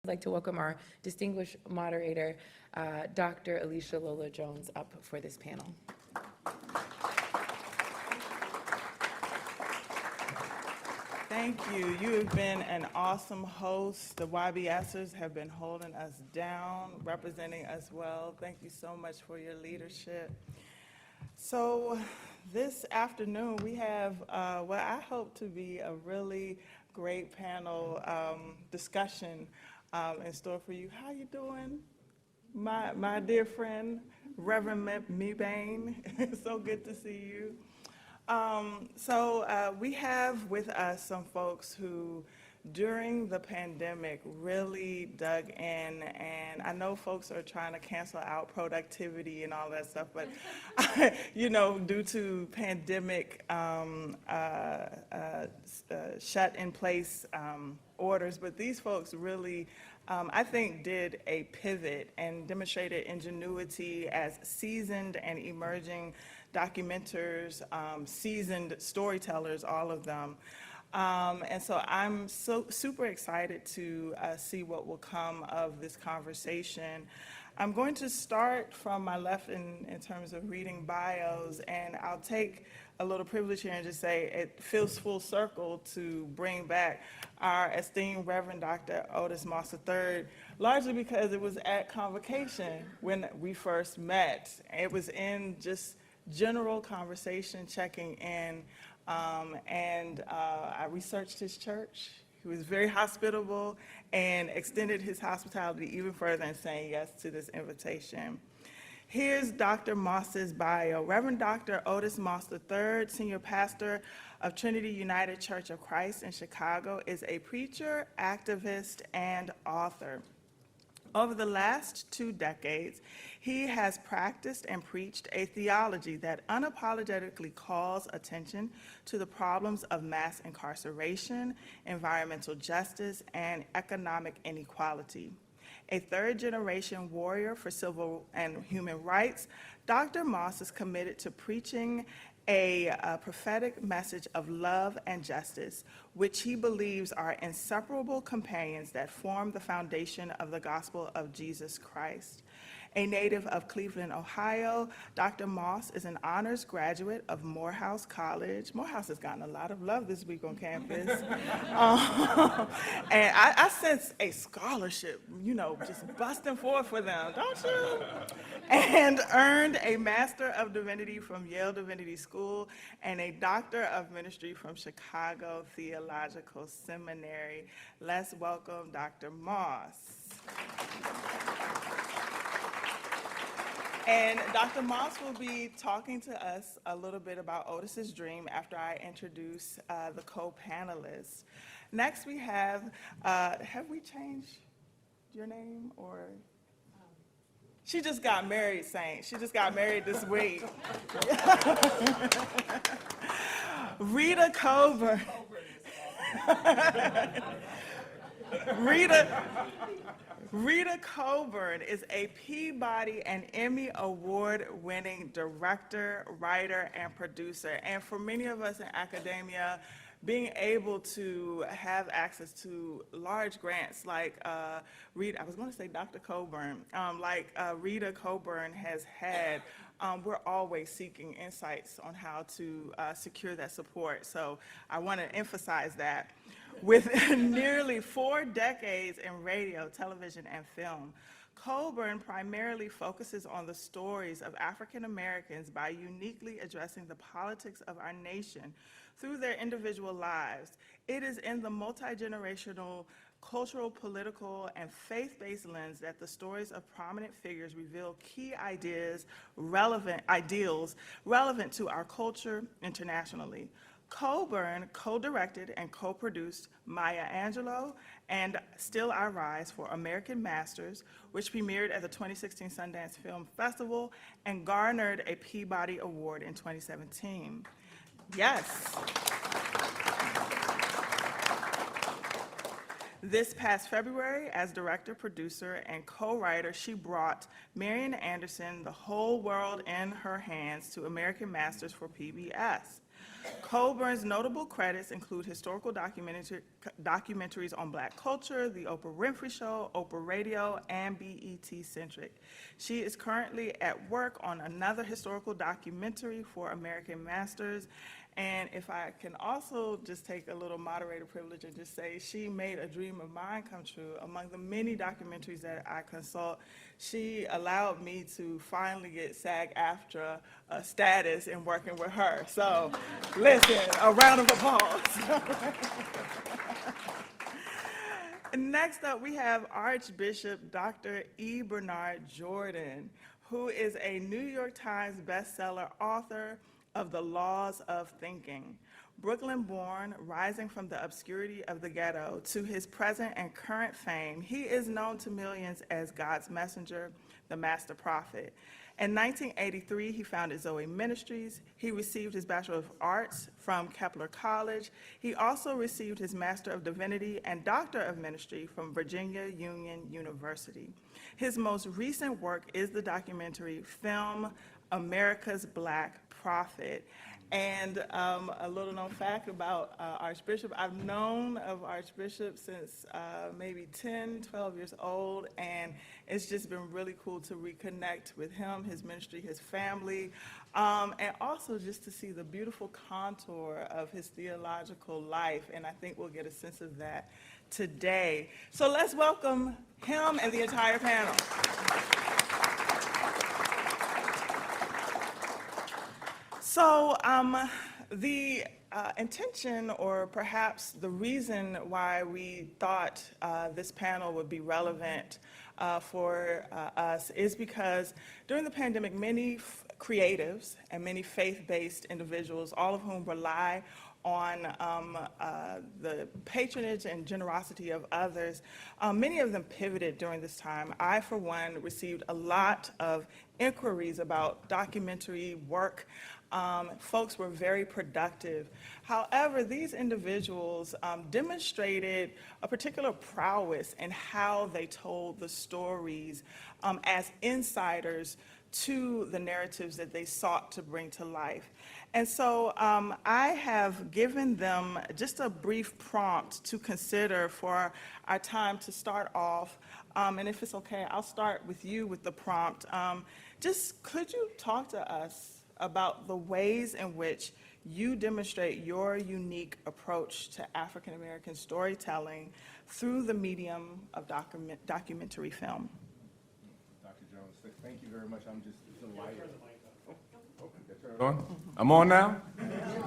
I'd like to welcome our distinguished moderator, Dr. Alisha Lola Jones, up for this panel. Thank you. You have been an awesome host. The YBSers have been holding us down, representing us well. Thank you so much for your leadership. So this afternoon we have what I hope to be a really great panel discussion in store for you. How you doing, my dear friend, Reverend Mebane? So good to see you. We have with us some folks who, during the pandemic, really dug in, and I know folks are trying to cancel out productivity and all that stuff, but you know, due to pandemic shut-in-place orders, but these folks really, I think, did a pivot and demonstrated ingenuity as seasoned and emerging documenters, seasoned storytellers, all of them. And so I'm super excited to see what will come of this conversation. I'm going to start from my left in terms of reading bios, and I'll take a little privilege here and just say it feels full circle to bring back our esteemed Reverend Dr. Otis Moss III, largely because it was at Convocation when we first met. It was in just general conversation, checking in, and I researched his church. He was very hospitable and extended his hospitality even further in saying yes to this invitation. Here's Dr. Moss's bio. Reverend Dr. Otis Moss III, Senior Pastor of Trinity United Church of Christ in Chicago, is a preacher, activist, and author. Over the last 2 decades, he has practiced and preached a theology that unapologetically calls attention to the problems of mass incarceration, environmental justice, and economic inequality. A third-generation warrior for civil and human rights, Dr. Moss is committed to preaching a prophetic message of love and justice, which he believes are inseparable companions that form the foundation of the gospel of Jesus Christ. A native of Cleveland, Ohio, Dr. Moss is an honors graduate of Morehouse College. Morehouse has gotten a lot of love this week on campus. And I sense a scholarship, you know, just busting forth for them, don't you? And earned a Master of Divinity from Yale Divinity School and a Doctor of Ministry from Chicago Theological Seminary. Let's welcome Dr. Moss. And Dr. Moss will be talking to us a little bit about Otis's Dream after I introduce the co-panelists. Next we have we changed your name or? She just got married, Saint. She just got married this week. Rita Coburn. Rita Coburn is a Peabody and Emmy award-winning director, writer, and producer. And for many of us in academia, being able to have access to large grants like Rita, I was going to say Dr. Coburn, Rita Coburn has had, we're always seeking insights on how to secure that support. So I want to emphasize that. With nearly 4 decades in radio, television, and film, Coburn primarily focuses on the stories of African Americans by uniquely addressing the politics of our nation through their individual lives. It is in the multi-generational, cultural, political, and faith-based lens that the stories of prominent figures reveal key ideals relevant to our culture internationally. Coburn co-directed and co-produced Maya Angelou and Still I Rise for American Masters, which premiered at the 2016 Sundance Film Festival and garnered a Peabody Award in 2017. Yes. This past February, as director, producer, and co-writer, she brought Marian Anderson, The Whole World in Her Hands, to American Masters for PBS. Coburn's notable credits include historical documentaries on Black culture, The Oprah Winfrey Show, Oprah Radio, and BET Centric. She is currently at work on another historical documentary for American Masters. And if I can also just take a little moderator privilege and just say, she made a dream of mine come true. Among the many documentaries that I consult, she allowed me to finally get SAG-AFTRA status in working with her. So listen, a round of applause. Next up, we have Archbishop Dr. E. Bernard Jordan, who is a New York Times bestseller author of The Laws of Thinking. Brooklyn-born, rising from the obscurity of the ghetto to his present and current fame, he is known to millions as God's messenger, the master prophet. In 1983, he founded Zoe Ministries. He received his Bachelor of Arts from Kepler College. He also received his Master of Divinity and Doctor of Ministry from Virginia Union University. His most recent work is the documentary film America's Black Prophet. And a little known fact about Archbishop, I've known of Archbishop since maybe 10, 12 years old, and it's just been really cool to reconnect with him, his ministry, his family, and also just to see the beautiful contour of his theological life, and I think we'll get a sense of that today. So let's welcome him and the entire panel. So the intention, or perhaps the reason why we thought this panel would be relevant for us is because during the pandemic, many creatives and many faith-based individuals, all of whom rely on the patronage and generosity of others, many of them pivoted during this time. I, for one, received a lot of inquiries about documentary work. Folks were very productive. However, these individuals demonstrated a particular prowess in how they told the stories as insiders to the narratives that they sought to bring to life. And so I have given them just a brief prompt to consider for our time to start off. And if it's okay, I'll start with you with the prompt. Just could you talk to us about the ways in which you demonstrate your unique approach to African American storytelling through the medium of documentary film? Dr. Jones, thank you very much. I'm just delighted. I'm on now?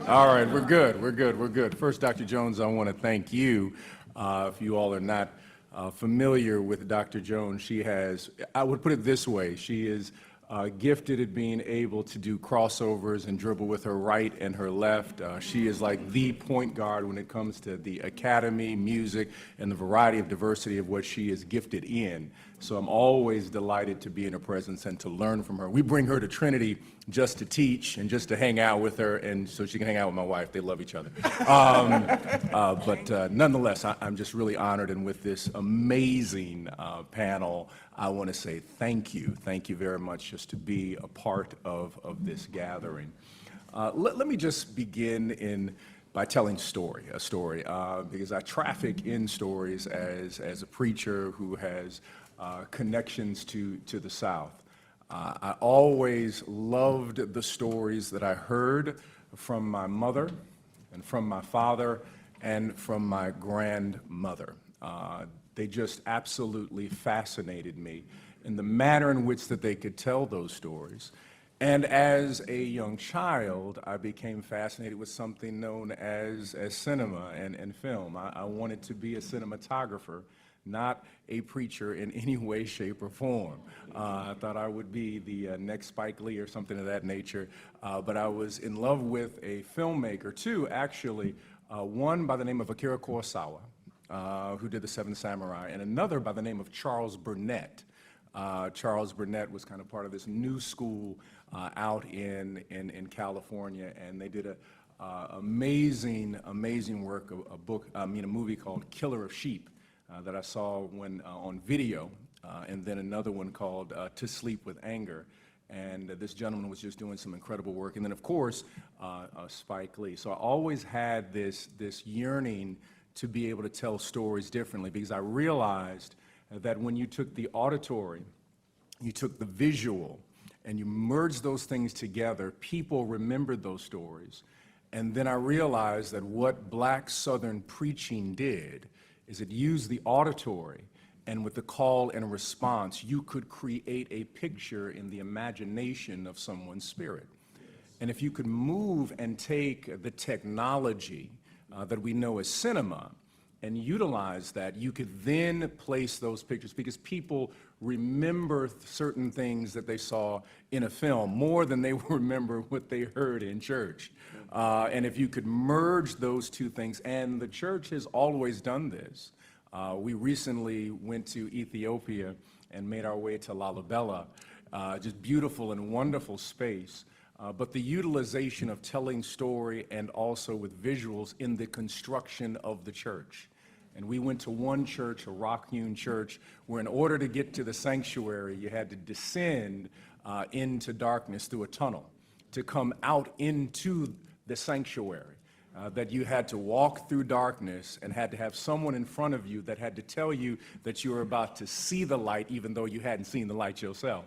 All right, we're good. First, Dr. Jones, I want to thank you. If you all are not familiar with Dr. Jones, she has, I would put it this way, she is gifted at being able to do crossovers and dribble with her right and her left. She is like the point guard when it comes to the academy, music, and the variety of diversity of what she is gifted in. So I'm always delighted to be in her presence and to learn from her. We bring her to Trinity just to teach and just to hang out with her, and so she can hang out with my wife. They love each other. But nonetheless, I'm just really honored, and with this amazing panel, I want to say thank you. Thank you very much just to be a part of this gathering. Let me just begin by telling a story, because I traffic in stories as a preacher who has connections to the South. I always loved the stories that I heard from my mother and from my father and from my grandmother. They just absolutely fascinated me in the manner in which that they could tell those stories. And as a young child, I became fascinated with something known as cinema and film. I wanted to be a cinematographer, not a preacher in any way, shape, or form. I thought I would be the next Spike Lee or something of that nature, but I was in love with a filmmaker, too, actually, one by the name of Akira Kurosawa, who did The Seven Samurai, and another by the name of Charles Burnett. Charles Burnett was kind of part of this new school out in California, and they did a amazing work, a movie called Killer of Sheep that I saw when on video, and then another one called To Sleep with Anger. And this gentleman was just doing some incredible work. And then, of course, Spike Lee. So I always had this yearning to be able to tell stories differently, because I realized that when you took the auditory, you took the visual, and you merged those things together, people remembered those stories. And then I realized that what Black Southern preaching did is it used the auditory, and with the call and response, you could create a picture in the imagination of someone's spirit. And if you could move and take the technology that we know as cinema and utilize that, you could then place those pictures, because people remember certain things that they saw in a film more than they remember what they heard in church. And if you could merge those two things, and the church has always done this. We recently went to Ethiopia and made our way to Lalibela, just beautiful and wonderful space. But the utilization of telling story and also with visuals in the construction of the church. And we went to one church, a rock-hewn church, where in order to get to the sanctuary, you had to descend into darkness through a tunnel to come out into the sanctuary. That you had to walk through darkness and had to have someone in front of you that had to tell you that you were about to see the light, even though you hadn't seen the light yourself.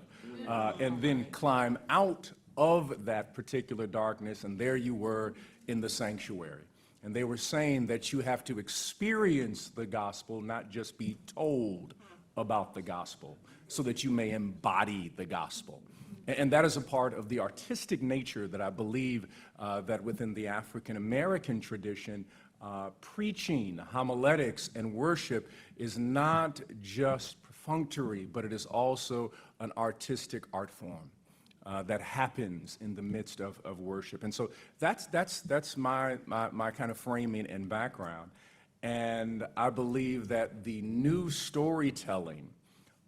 And then climb out of that particular darkness, and there you were in the sanctuary. And they were saying that you have to experience the gospel, not just be told about the gospel, so that you may embody the gospel. And that is a part of the artistic nature that I believe that within the African American tradition, preaching, homiletics, and worship is not just perfunctory, but it is also an artistic art form that happens in the midst of worship. And so that's my kind of framing and background. And I believe that the new storytelling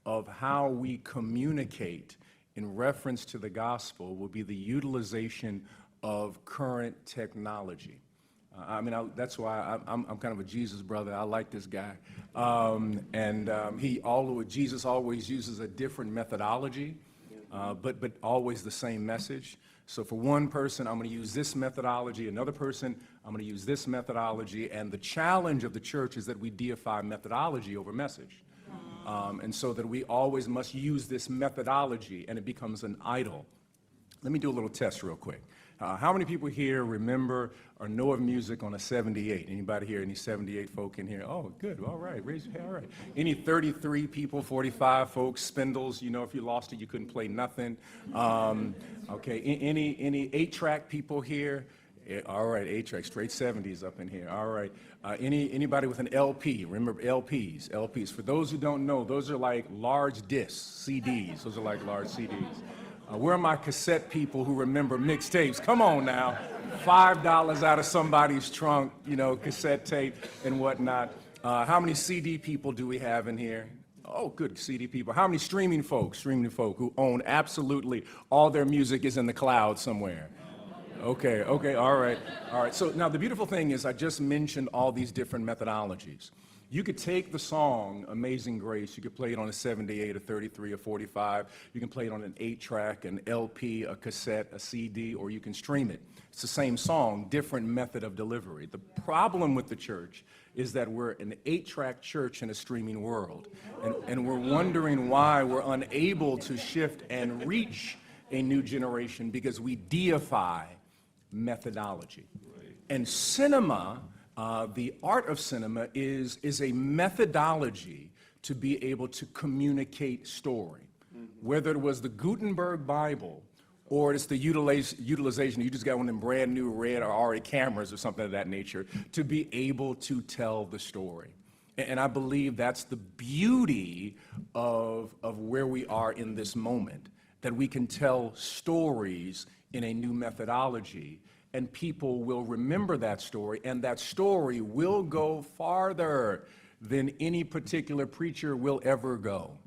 of how we communicate in reference to the gospel will be the utilization of current technology. That's why I'm kind of a Jesus brother. I like this guy. Jesus always uses a different methodology, but always the same message. So for one person, I'm going to use this methodology. Another person, I'm going to use this methodology. And the challenge of the church is that we deify methodology over message. And so that we always must use this methodology, and it becomes an idol. Let me do a little test real quick. How many people here remember or know of music on a 78? Anybody here, any 78 folk in here? Oh, good, all right, raise your hand, all right. Any 33 people, 45 folks, spindles, if you lost it, you couldn't play nothing. Okay, any 8-track people here? All right, 8-track, straight 70s up in here. All right. Anybody with an LP? Remember LPs? LPs. For those who don't know, those are like large discs, CDs. Those are like large CDs. Where are my cassette people who remember mixtapes? Come on now. $5 out of somebody's trunk, cassette tape and whatnot. How many CD people do we have in here? Oh, good, CD people. How many streaming folk who own absolutely all their music is in the cloud somewhere? Okay, all right. So now the beautiful thing is I just mentioned all these different methodologies. You could take the song Amazing Grace, you could play it on a 78, a 33, a 45, you can play it on an 8-track, an LP, a cassette, a CD, or you can stream it. It's the same song, different method of delivery. The problem with the church is that we're an 8-track church in a streaming world, and we're wondering why we're unable to shift and reach a new generation because we deify methodology. And cinema, the art of cinema is a methodology to be able to communicate story. Whether it was the Gutenberg Bible or it's the utilization, you just got one of them brand new red or already cameras or something of that nature, to be able to tell the story. And I believe that's the beauty of where we are in this moment, that we can tell stories in a new methodology, and people will remember that story, and that story will go farther than any particular preacher will ever go.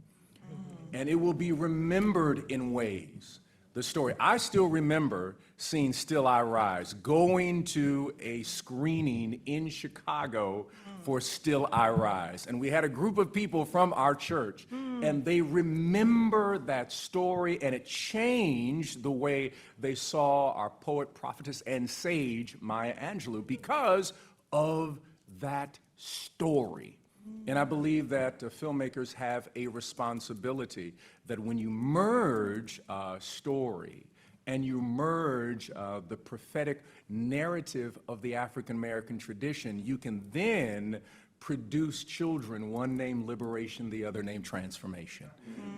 And it will be remembered in ways. the story. I still remember seeing Still I Rise, going to a screening in Chicago for Still I Rise. And we had a group of people from our church, and they remember that story, and it changed the way they saw our poet, prophetess, and sage, Maya Angelou, because of that story. And I believe that filmmakers have a responsibility that when you merge story and you merge the prophetic narrative of the African American tradition, you can then produce children, one named liberation, the other named transformation,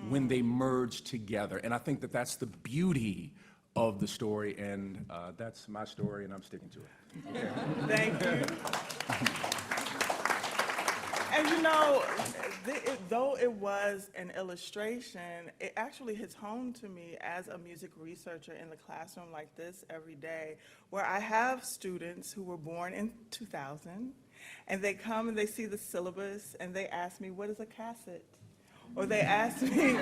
when they merge together. And I think that that's the beauty of the story, and that's my story, and I'm sticking to it. Thank you. And you know, though it was an illustration, it actually hits home to me as a music researcher in the classroom like this every day, where I have students who were born in 2000, and they come and they see the syllabus, and they ask me, what is a cassette? Or they ask me,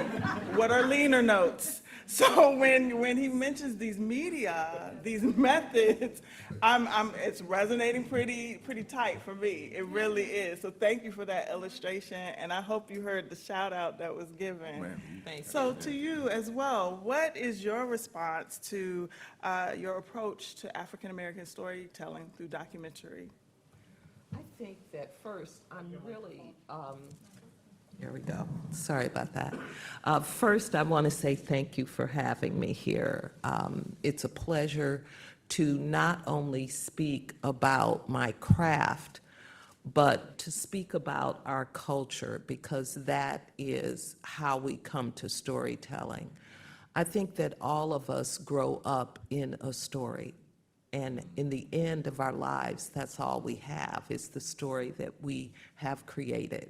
what are leaner notes? So when he mentions these media, these methods, it's resonating pretty tight for me. It really is. So thank you for that illustration, and I hope you heard the shout out that was given. So to you as well, what is your response to your approach to African American storytelling through documentary? I think that first, I'm really, there we go. Sorry about that. First, I want to say thank you for having me here. It's a pleasure to not only speak about my craft, but to speak about our culture, because that is how we come to storytelling. I think that all of us grow up in a story. And in the end of our lives, that's all we have, is the story that we have created.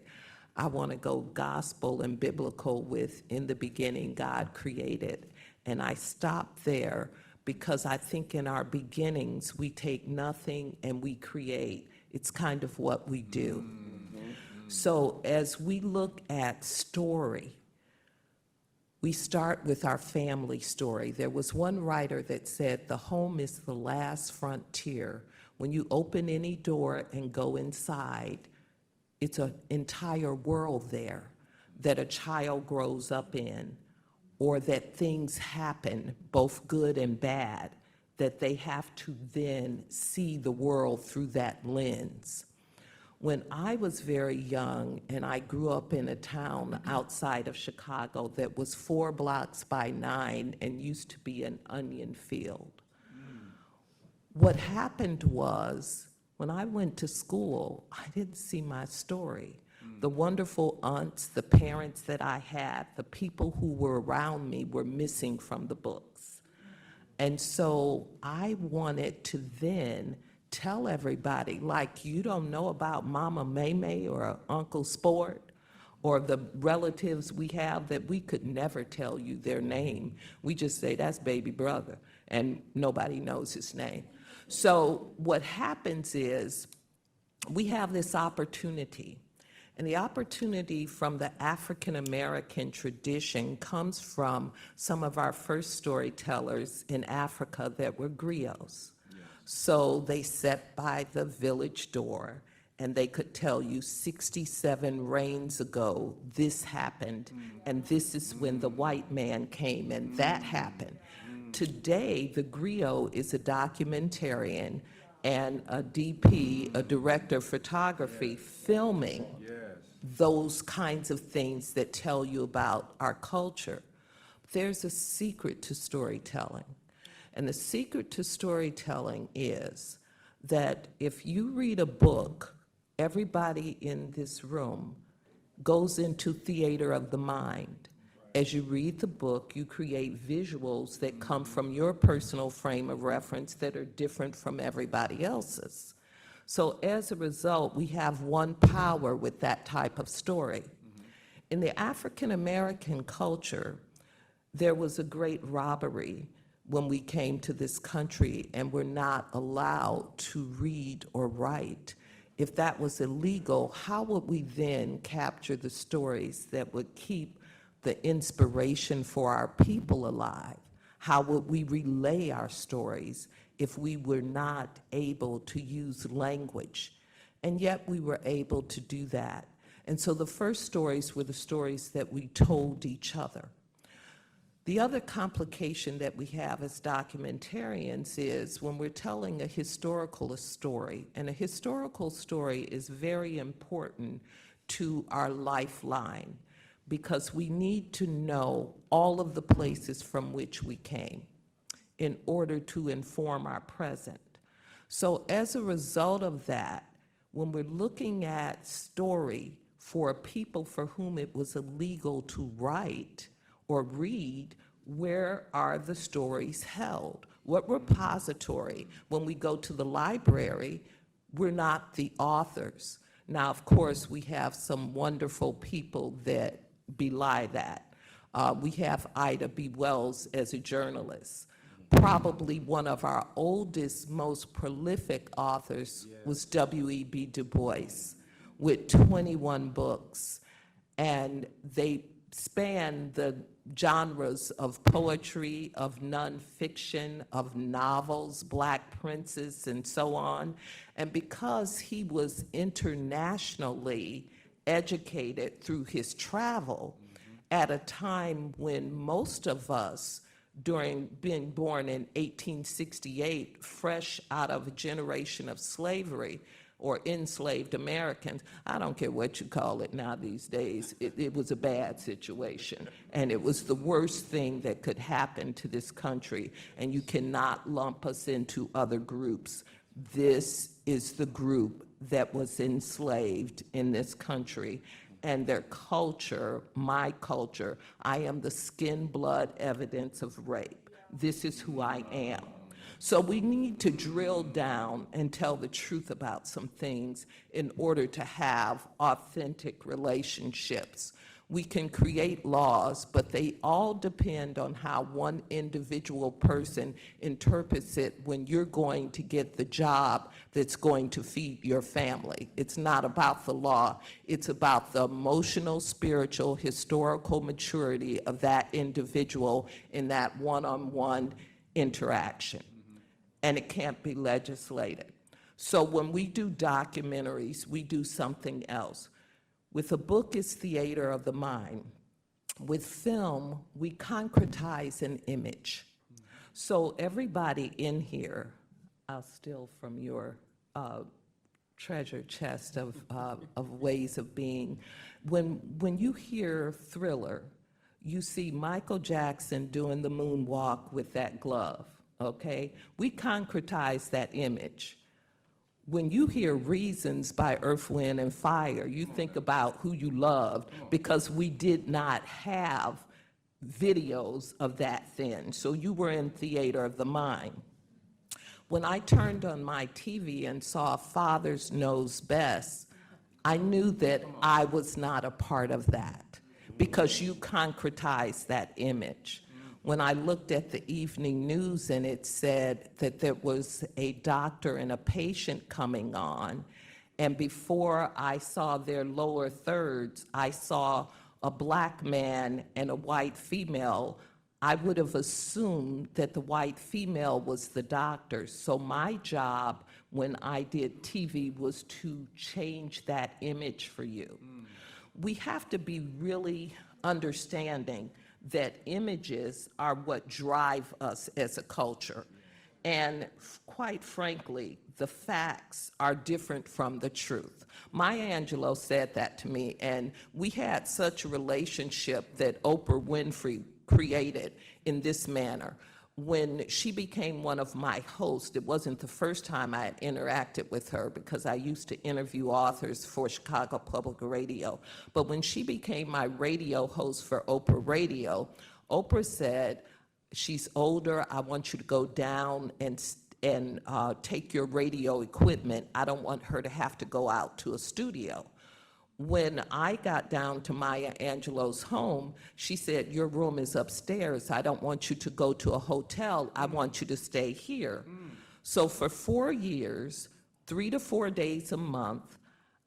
I want to go gospel and biblical with, in the beginning, God created. And I stop there because I think in our beginnings, we take nothing and we create. It's kind of what we do. So as we look at story, we start with our family story. There was one writer that said, the home is the last frontier. When you open any door and go inside, it's an entire world there that a child grows up in, or that things happen, both good and bad, that they have to then see the world through that lens. When I was very young, and I grew up in a town outside of Chicago that was 4 blocks by 9 and used to be an onion field. What happened was, when I went to school, I didn't see my story. The wonderful aunts, the parents that I had, the people who were around me were missing from the books. And so I wanted to then tell everybody, like, you don't know about Mama Maymay or Uncle Sport, or the relatives we have that we could never tell you their name. We just say, that's baby brother, and nobody knows his name. So what happens is we have this opportunity, and the opportunity from the African American tradition comes from some of our first storytellers in Africa that were griots. So they sat by the village door, and they could tell you 67 reigns ago this happened, and this is when the white man came, and that happened. Today, the griot is a documentarian and a DP, a director of photography, filming those kinds of things that tell you about our culture. There's a secret to storytelling. And the secret to storytelling is that if you read a book, everybody in this room goes into theater of the mind. As you read the book, you create visuals that come from your personal frame of reference that are different from everybody else's. So as a result, we have one power with that type of story. In the African American culture, there was a great robbery when we came to this country and were not allowed to read or write. If that was illegal, how would we then capture the stories that would keep the inspiration for our people alive? How would we relay our stories if we were not able to use language? And yet we were able to do that. And so the first stories were the stories that we told each other. The other complication that we have as documentarians is when we're telling a historical story, and a historical story is very important to our lifeline because we need to know all of the places from which we came in order to inform our present. So as a result of that, when we're looking at story for people for whom it was illegal to write or read, where are the stories held? What repository? When we go to the library, we're not the authors. Now, of course, we have some wonderful people that belie that. We have Ida B. Wells as a journalist. Probably one of our oldest, most prolific authors was W.E.B. Du Bois with 21 books. And they span the genres of poetry, of nonfiction, of novels, Black princes, and so on. And because he was internationally educated through his travel at a time when most of us, during being born in 1868, fresh out of a generation of slavery, or enslaved Americans, I don't care what you call it now these days, it was a bad situation. And it was the worst thing that could happen to this country, and you cannot lump us into other groups. This is the group that was enslaved in this country, and their culture, my culture, I am the skin, blood evidence of rape. This is who I am. So we need to drill down and tell the truth about some things in order to have authentic relationships. We can create laws, but they all depend on how one individual person interprets it when you're going to get the job that's going to feed your family. It's not about the law. It's about the emotional, spiritual, historical maturity of that individual in that one-on-one interaction. And it can't be legislated. So when we do documentaries, we do something else. With a book, it's theater of the mind. With film, we concretize an image. So everybody in here, I'll steal from your treasure chest of ways of being. When you hear Thriller, you see Michael Jackson doing the moonwalk with that glove. Okay, we concretize that image. When you hear Reasons by Earth, Wind, and Fire, you think about who you loved because we did not have videos of that then. So you were in theater of the mind. When I turned on my TV and saw Fathers Knows Best, I knew that I was not a part of that because you concretized that image. When I looked at the evening news and it said that there was a doctor and a patient coming on, and before I saw their lower thirds, I saw a Black man and a white female, I would have assumed that the white female was the doctor. So my job when I did TV was to change that image for you. We have to be really understanding that images are what drive us as a culture. And quite frankly, the facts are different from the truth. Maya Angelou said that to me, and we had such a relationship that Oprah Winfrey created in this manner. When she became one of my hosts, it wasn't the first time I had interacted with her because I used to interview authors for Chicago Public Radio. But when she became my radio host for Oprah Radio, Oprah said, she's older, I want you to go down and take your radio equipment. I don't want her to have to go out to a studio. When I got down to Maya Angelou's home, she said, your room is upstairs. I don't want you to go to a hotel. I want you to stay here. So for 4 years, 3 to 4 days a month,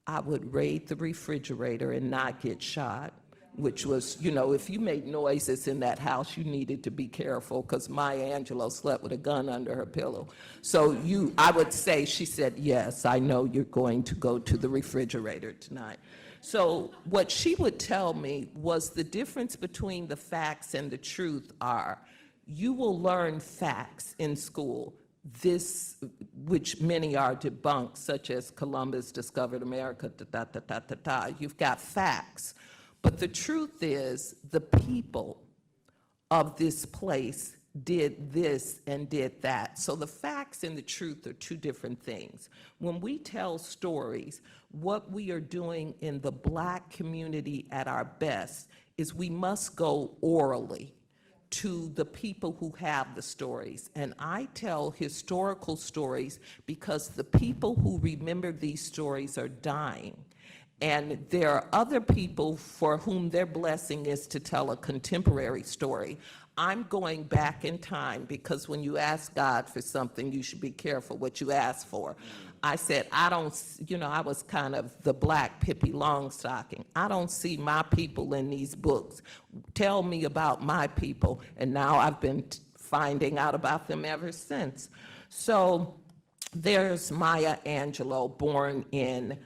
I would raid the refrigerator and not get shot. which was, you know, if you made noises in that house, you needed to be careful because Maya Angelou slept with a gun under her pillow. So I would say, she said, yes, I know you're going to go to the refrigerator tonight. So what she would tell me was the difference between the facts and the truth are, you will learn facts in school, which many are debunked, such as Columbus discovered America, You've got facts. But the truth is, the people of this place did this and did that. So the facts and the truth are two different things. When we tell stories, what we are doing in the Black community at our best is we must go orally to the people who have the stories. And I tell historical stories because the people who remember these stories are dying. And there are other people for whom their blessing is to tell a contemporary story. I'm going back in time because when you ask God for something, you should be careful what you ask for. I said, I was kind of the Black Pippi Longstocking. I don't see my people in these books. Tell me about my people. And now I've been finding out about them ever since. So there's Maya Angelou, born in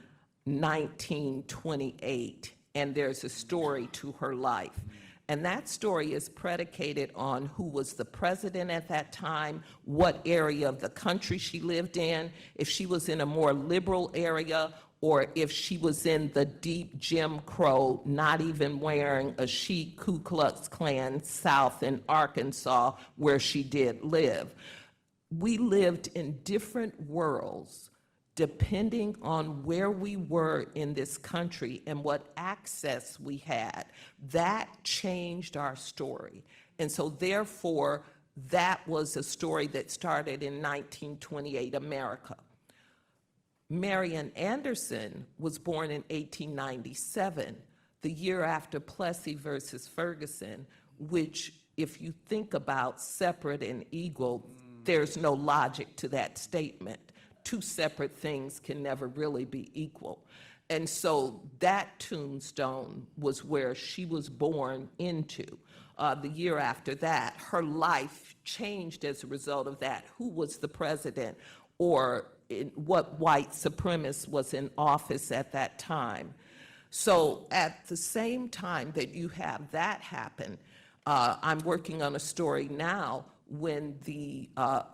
1928, and there's a story to her life. And that story is predicated on who was the president at that time, what area of the country she lived in, if she was in a more liberal area, or if she was in the deep Jim Crow, not even wearing a chic Ku Klux Klan South in Arkansas, where she did live. We lived in different worlds depending on where we were in this country and what access we had. That changed our story. And so therefore, that was a story that started in 1928 America. Marian Anderson was born in 1897, the year after Plessy versus Ferguson, which, if you think about separate and equal, there's no logic to that statement. Two separate things can never really be equal. And so that tombstone was where she was born into. The year after that, her life changed as a result of that. Who was the president, or what white supremacist was in office at that time? So at the same time that you have that happen, I'm working on a story now when the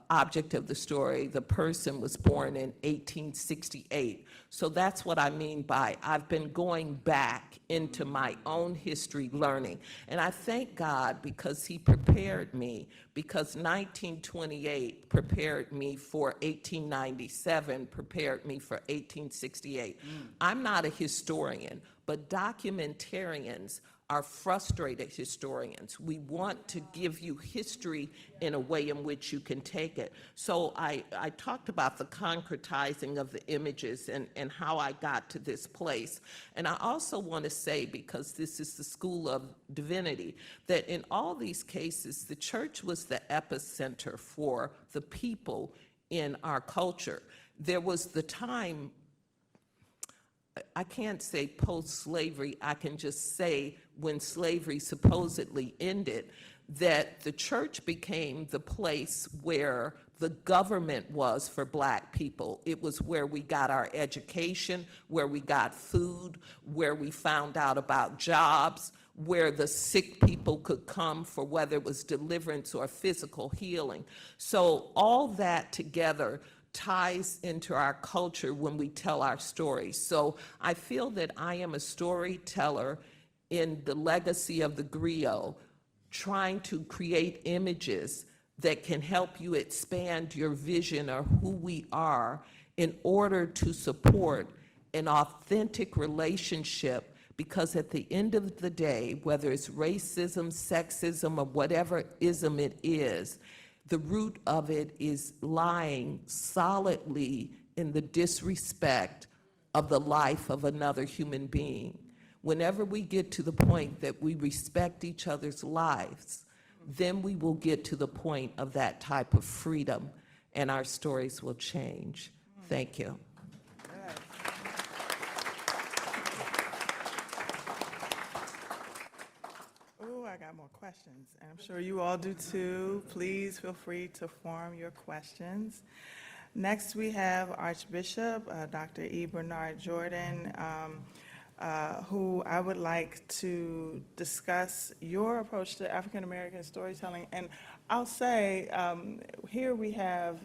object of the story, the person, was born in 1868. So that's what I mean by I've been going back into my own history learning. And I thank God because he prepared me, because 1928 prepared me for 1897, prepared me for 1868. I'm not a historian, but documentarians are frustrated historians. We want to give you history in a way in which you can take it. So I talked about the concretizing of the images and how I got to this place. And I also want to say, because this is the School of Divinity, that in all these cases, the church was the epicenter for the people in our culture. There was the time, I can't say post-slavery, I can just say when slavery supposedly ended, that the church became the place where the government was for Black people. It was where we got our education, where we got food, where we found out about jobs, where the sick people could come for whether it was deliverance or physical healing. So all that together ties into our culture when we tell our stories. So I feel that I am a storyteller in the legacy of the griot, trying to create images that can help you expand your vision of who we are in order to support an authentic relationship, because at the end of the day, whether it's racism, sexism, or whatever ism it is, the root of it is lying solidly in the disrespect of the life of another human being. Whenever we get to the point that we respect each other's lives, then we will get to the point of that type of freedom, and our stories will change. Thank you. questions, and I'm sure you all do too. Please feel free to form your questions. Next, we have Archbishop Dr. E. Bernard Jordan, who I would like to discuss your approach to African American storytelling. And I'll say, here we have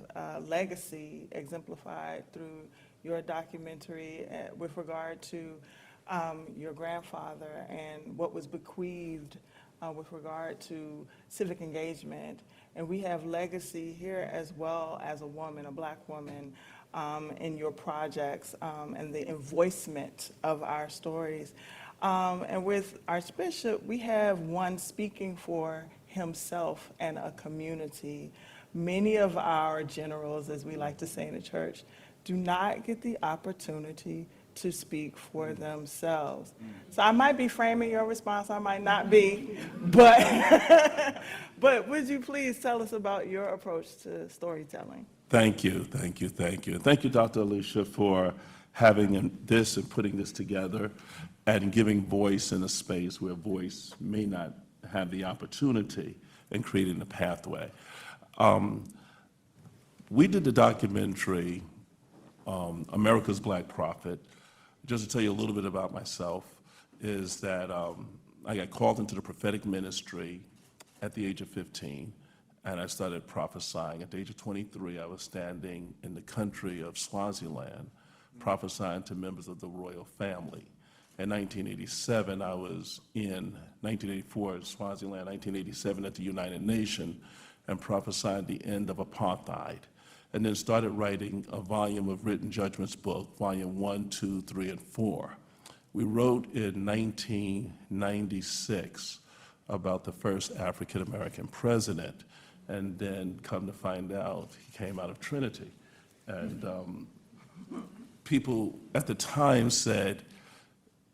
legacy exemplified through your documentary with regard to your grandfather and what was bequeathed with regard to civic engagement. And we have legacy here as well as a woman, a Black woman, in your projects and the voicement of our stories. And with Archbishop, we have one speaking for himself and a community. Many of our generals, as we like to say in the church, do not get the opportunity to speak for themselves. So I might be framing your response, I might not be, but, but would you please tell us about your approach to storytelling? Thank you, thank you, thank you. And thank you, Dr. Alisha, for having this and putting this together and giving voice in a space where voice may not have the opportunity and creating the pathway. We did the documentary, America's Black Prophet. Just to tell you a little bit about myself, is that I got called into the prophetic ministry at the age of 15, and I started prophesying. At the age of 23, I was standing in the country of Swaziland, prophesying to members of the royal family. In 1987, I was in 1984 Swaziland, 1987 at the United Nations, and prophesied the end of apartheid. And then started writing a volume of written judgments book, volume 1, 2, 3, and 4. We wrote in 1996 about the first African-American president, and then come to find out he came out of Trinity. And people at the time said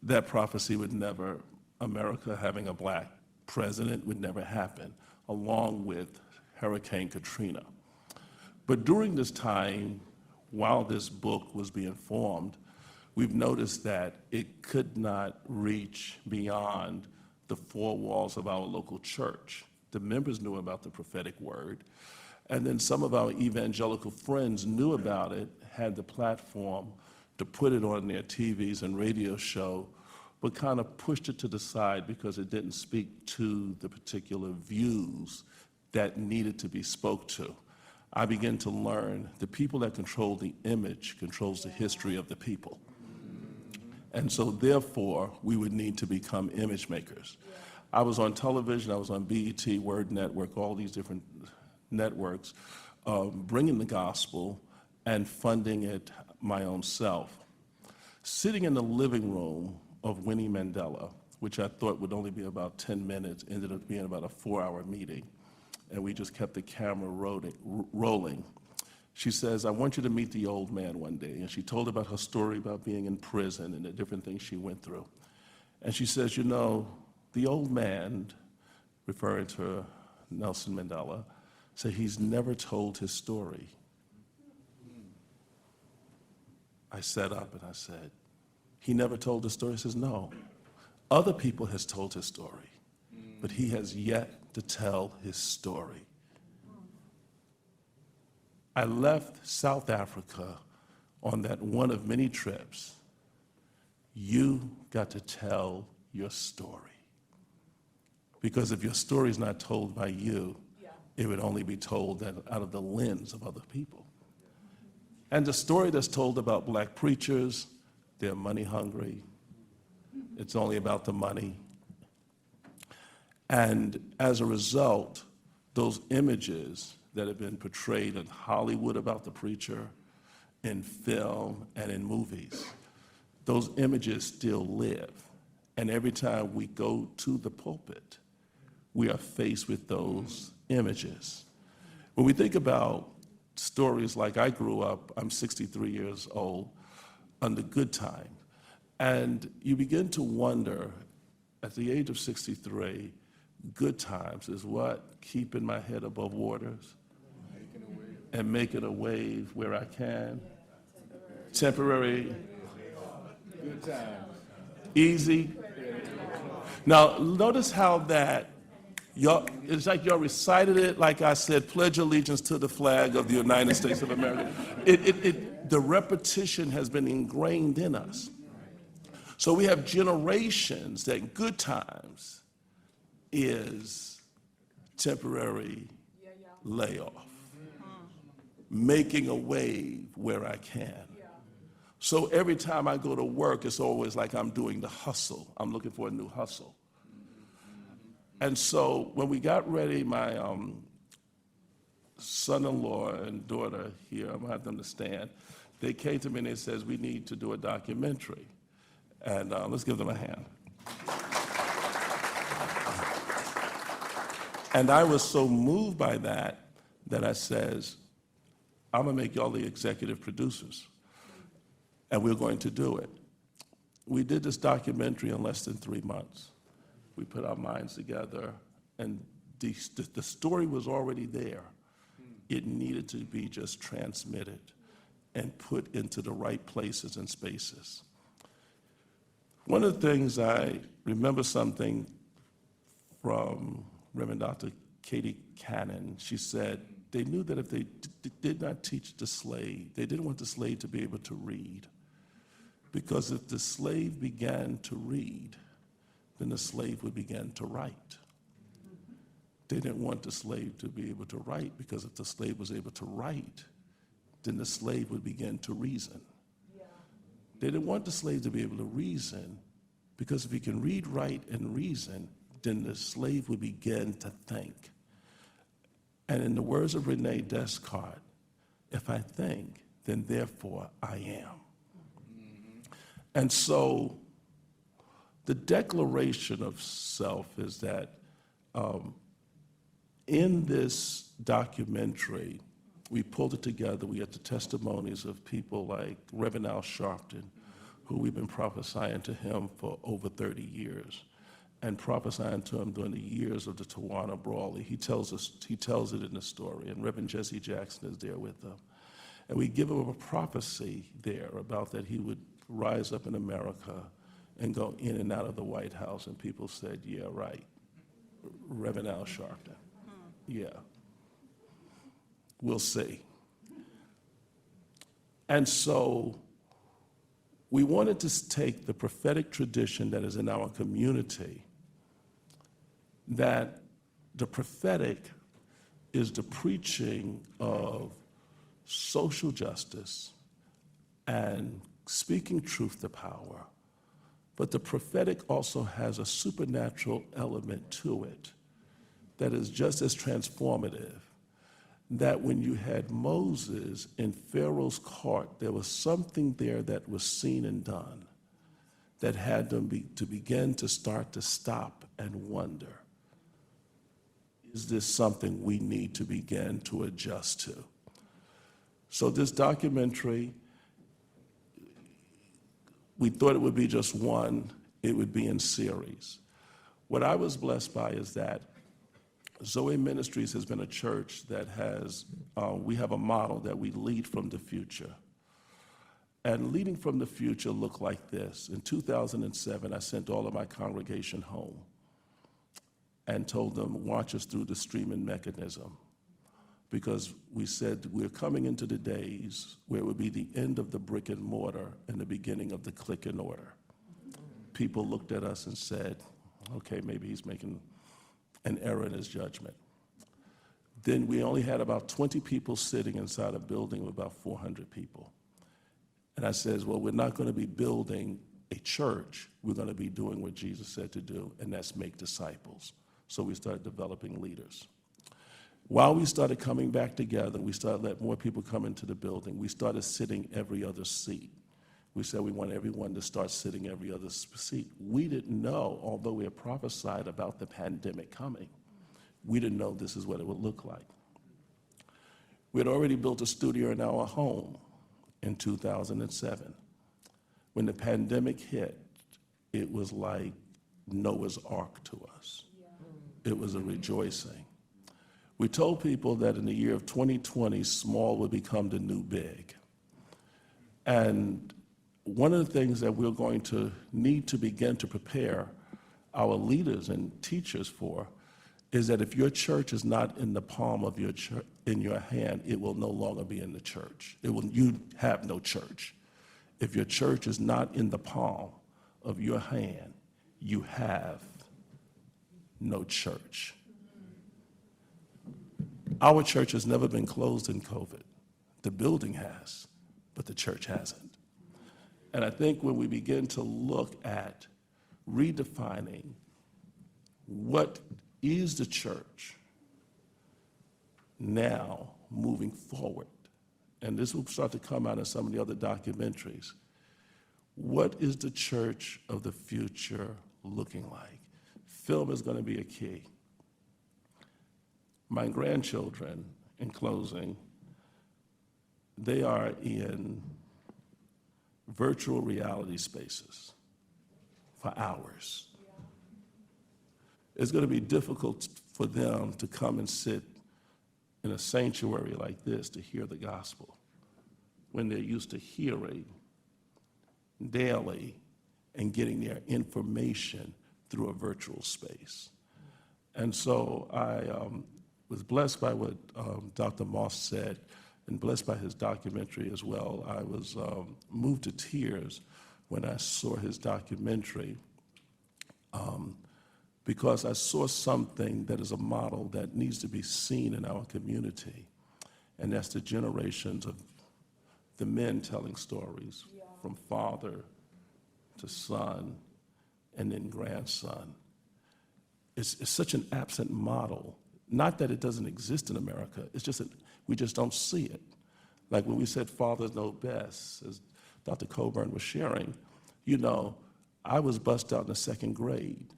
that prophecy would never, America having a Black president would never happen, along with Hurricane Katrina. But during this time, while this book was being formed, we've noticed that it could not reach beyond the four walls of our local church. The members knew about the prophetic word, and then some of our evangelical friends knew about it, had the platform to put it on their TVs and radio show, but kind of pushed it to the side because it didn't speak to the particular views that needed to be spoke to. I began to learn the people that control the image controls the history of the people. And so therefore, we would need to become image makers. I was on television, I was on BET, Word Network, all these different networks, bringing the gospel and funding it my own self. Sitting in the living room of Winnie Mandela, which I thought would only be about 10 minutes, ended up being about a 4-hour meeting. And we just kept the camera rolling. She says, I want you to meet the old man one day. And she told about her story about being in prison and the different things she went through. And she says, you know, the old man, referring to Nelson Mandela, said he's never told his story. I sat up and I said, he never told his story? He says, no. Other people has told his story, but he has yet to tell his story. I left South Africa on that one of many trips. You got to tell your story. Because if your story is not told by you, it would only be told out of the lens of other people. And the story that's told about Black preachers, they're money hungry. It's only about the money. And as a result, those images that have been portrayed in Hollywood about the preacher, in film and in movies, those images still live. And every time we go to the pulpit, we are faced with those images. When we think about stories like I grew up, I'm 63 years old, under Good Time, and you begin to wonder, at the age of 63, good times is what? Keeping my head above waters and making a wave where I can. Temporary. Good times. Easy. Now, notice how that Y'all, it's like y'all recited it like I said, pledge allegiance to the flag of the United States of America. The repetition has been ingrained in us. So we have generations that good times is temporary layoff, making a wave where I can. So every time I go to work, it's always like I'm doing the hustle. I'm looking for a new hustle. And so when we got ready, my son-in-law and daughter here, I'm gonna have them to stand, they came to me and they says, we need to do a documentary. And let's give them a hand. And I was so moved by that I says, I'm gonna make y'all the executive producers, and we're going to do it. We did this documentary in less than 3 months. We put our minds together, and the story was already there. It needed to be just transmitted and put into the right places and spaces. One of the things I remember something from Reverend Dr. Katie Cannon. She said they knew that if they did not teach the slave, they didn't want the slave to be able to read. Because if the slave began to read, then the slave would begin to write. They didn't want the slave to be able to write, because if the slave was able to write, then the slave would begin to reason. They didn't want the slave to be able to reason, because if he can read, write, and reason, then the slave would begin to think. And in the words of Rene Descartes, if I think, then therefore I am. And so the declaration of self is that in this documentary, we pulled it together. We had the testimonies of people like Reverend Al Sharpton, who we've been prophesying to him for over 30 years, and prophesying to him during the years of the Tawana Brawley. He tells it in the story, and Reverend Jesse Jackson is there with them. And we give him a prophecy there about that he would rise up in America and go in and out of the White House, and people said, yeah, right, Reverend Al Sharpton. Yeah, we'll see. And so we wanted to take the prophetic tradition that is in our community, that the prophetic is the preaching of social justice and speaking truth to power, but the prophetic also has a supernatural element to it that is just as transformative. That when you had Moses in Pharaoh's court, there was something there that was seen and done that had them to begin to start to stop and wonder, is this something we need to begin to adjust to? So this documentary, we thought it would be just one, it would be in series. What I was blessed by is that Zoe Ministries has been a church that has, we have a model that we lead from the future. And leading from the future looked like this. In 2007, I sent all of my congregation home and told them, watch us through the streaming mechanism. Because we said we're coming into the days where it would be the end of the brick and mortar and the beginning of the click and order. People looked at us and said, okay, maybe he's making an error in his judgment. Then we only had about 20 people sitting inside a building with about 400 people. And I says, well, we're not going to be building a church. We're going to be doing what Jesus said to do, and that's make disciples. So we started developing leaders. While we started coming back together, we started letting more people come into the building. We started sitting every other seat. We said we want everyone to start sitting every other seat. We didn't know, although we had prophesied about the pandemic coming, we didn't know this is what it would look like. We had already built a studio in our home in 2007. When the pandemic hit, it was like Noah's Ark to us. It was a rejoicing. We told people that in the year of 2020, small would become the new big. And one of the things that we're going to need to begin to prepare our leaders and teachers for is that if your church is not in the palm of your church, in your hand, it will no longer be in the church. You have no church. If your church is not in the palm of your hand, you have no church. Our church has never been closed in COVID. The building has, but the church hasn't. And I think when we begin to look at redefining what is the church now moving forward, and this will start to come out in some of the other documentaries, what is the church of the future looking like? Film is going to be a key. My grandchildren, in closing, they are in virtual reality spaces for hours. It's going to be difficult for them to come and sit in a sanctuary like this to hear the gospel when they're used to hearing daily and getting their information through a virtual space. And so I was blessed by what Dr. Moss said and blessed by his documentary as well. I was moved to tears when I saw his documentary because I saw something that is a model that needs to be seen in our community, and that's the generations of the men telling stories from father to son and then grandson. It's such an absent model. Not that it doesn't exist in America, it's just that we just don't see it. Like when we said fathers know best, as Dr. Coburn was sharing, you know, I was bused out in the second grade.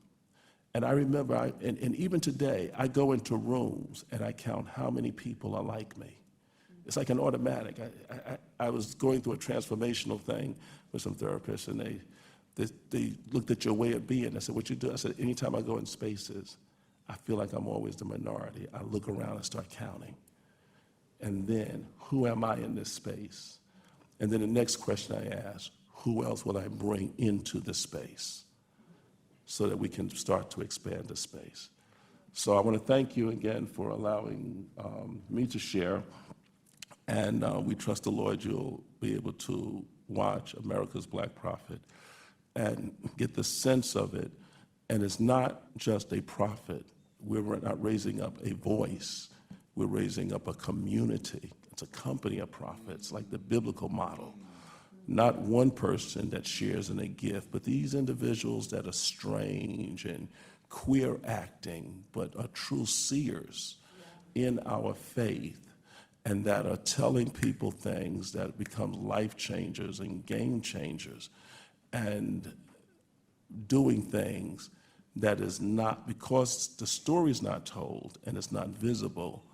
And I remember, and even today, I go into rooms and I count how many people are like me. It's like an automatic. I was going through a transformational thing with some therapists, and they looked at your way of being. I said, what you do? I said, anytime I go in spaces, I feel like I'm always the minority. I look around and start counting. And then, who am I in this space? And then the next question I ask, who else will I bring into this space so that we can start to expand the space? So I want to thank you again for allowing me to share. And we trust the Lord you'll be able to watch America's Black Prophet and get the sense of it. And it's not just a prophet. We're not raising up a voice. We're raising up a community. It's a company of prophets, like the biblical model. Not one person that shares in a gift, but these individuals that are strange and queer acting, but are true seers in our faith, and that are telling people things that become life changers and game changers, and doing things that is not, because the story's not told and it's not visible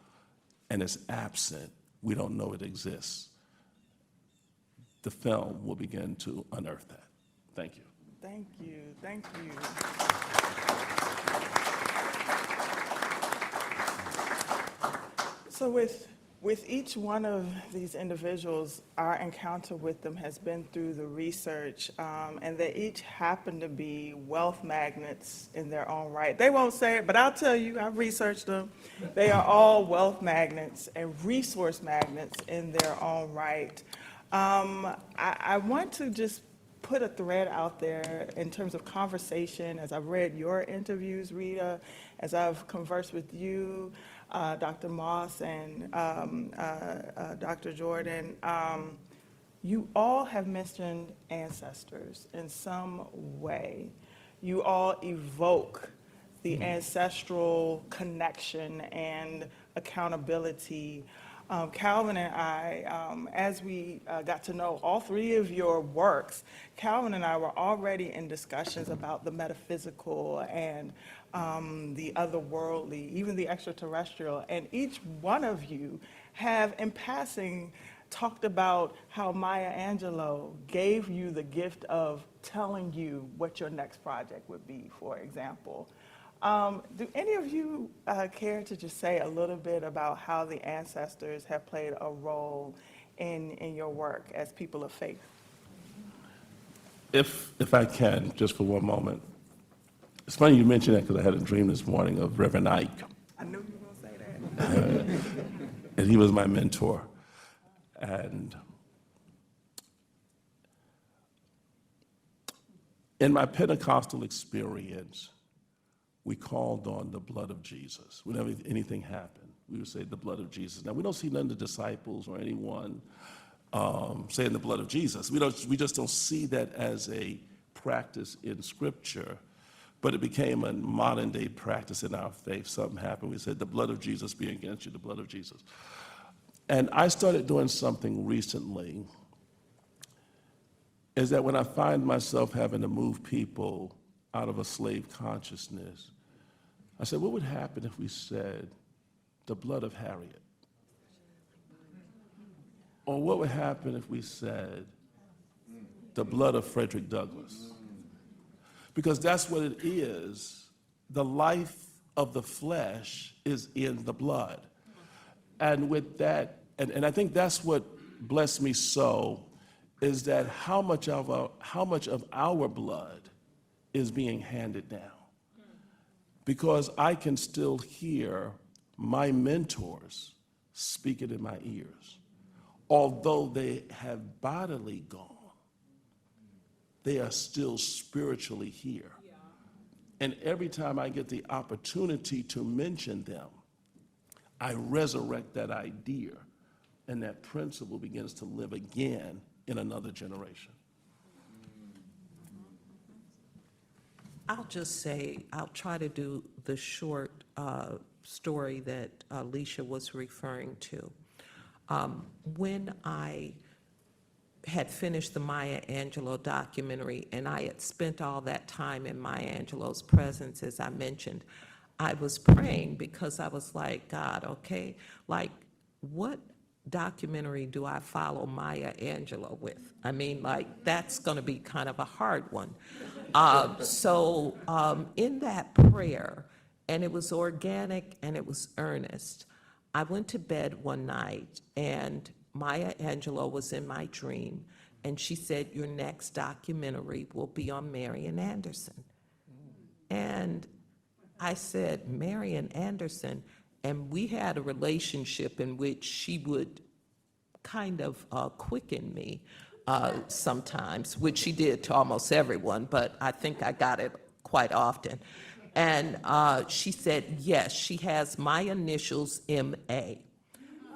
and it's absent, we don't know it exists. The film will begin to unearth that. Thank you. Thank you, thank you. So with each one of these individuals, our encounter with them has been through the research, and they each happen to be wealth magnets in their own right. They won't say it, but I'll tell you, I've researched them. They are all wealth magnets and resource magnets in their own right. I want to just put a thread out there in terms of conversation as I've read your interviews, Rita, as I've conversed with you, Dr. Moss and Dr. Jordan. You all have mentioned ancestors in some way. You all evoke the ancestral connection and accountability. Calvin and I, as we got to know all three of your works, Calvin and I were already in discussions about the metaphysical and the otherworldly, even the extraterrestrial, and each one of you have, in passing, talked about how Maya Angelou gave you the gift of telling you what your next project would be, for example. Do any of you care to just say a little bit about how the ancestors have played a role in your work as people of faith? If I can, just for one moment. It's funny you mentioned that because I had a dream this morning of Reverend Ike, I knew you were going to say that. and he was my mentor. And in my Pentecostal experience, we called on the blood of Jesus. Whenever anything happened, we would say the blood of Jesus. Now, we don't see none of the disciples or anyone saying the blood of Jesus. We just don't see that as a practice in Scripture, but it became a modern day practice in our faith. Something happened, we said the blood of Jesus be against you, the blood of Jesus. And I started doing something recently, is that when I find myself having to move people out of a slave consciousness, I said, what would happen if we said the blood of Harriet? Or what would happen if we said the blood of Frederick Douglass? Because that's what it is. The life of the flesh is in the blood. And with that, and I think that's what blessed me so, is that how much of our blood is being handed down. Because I can still hear my mentors speak it in my ears. Although they have bodily gone, they are still spiritually here. Yeah. And every time I get the opportunity to mention them, I resurrect that idea, and that principle begins to live again in another generation. I'll just say, I'll try to do the short story that Alisha was referring to. When I had finished the Maya Angelou documentary, and I had spent all that time in Maya Angelou's presence, as I mentioned, I was praying because I was like, God, okay, like, what documentary do I follow Maya Angelou with? I mean, like, that's going to be kind of a hard one. So in that prayer, and it was organic and it was earnest, I went to bed one night, and Maya Angelou was in my dream, and she said, your next documentary will be on Marian Anderson. And I said, Marian Anderson, and we had a relationship in which she would kind of quicken me sometimes, which she did to almost everyone, but I think I got it quite often. And she said, yes, she has my initials, M.A.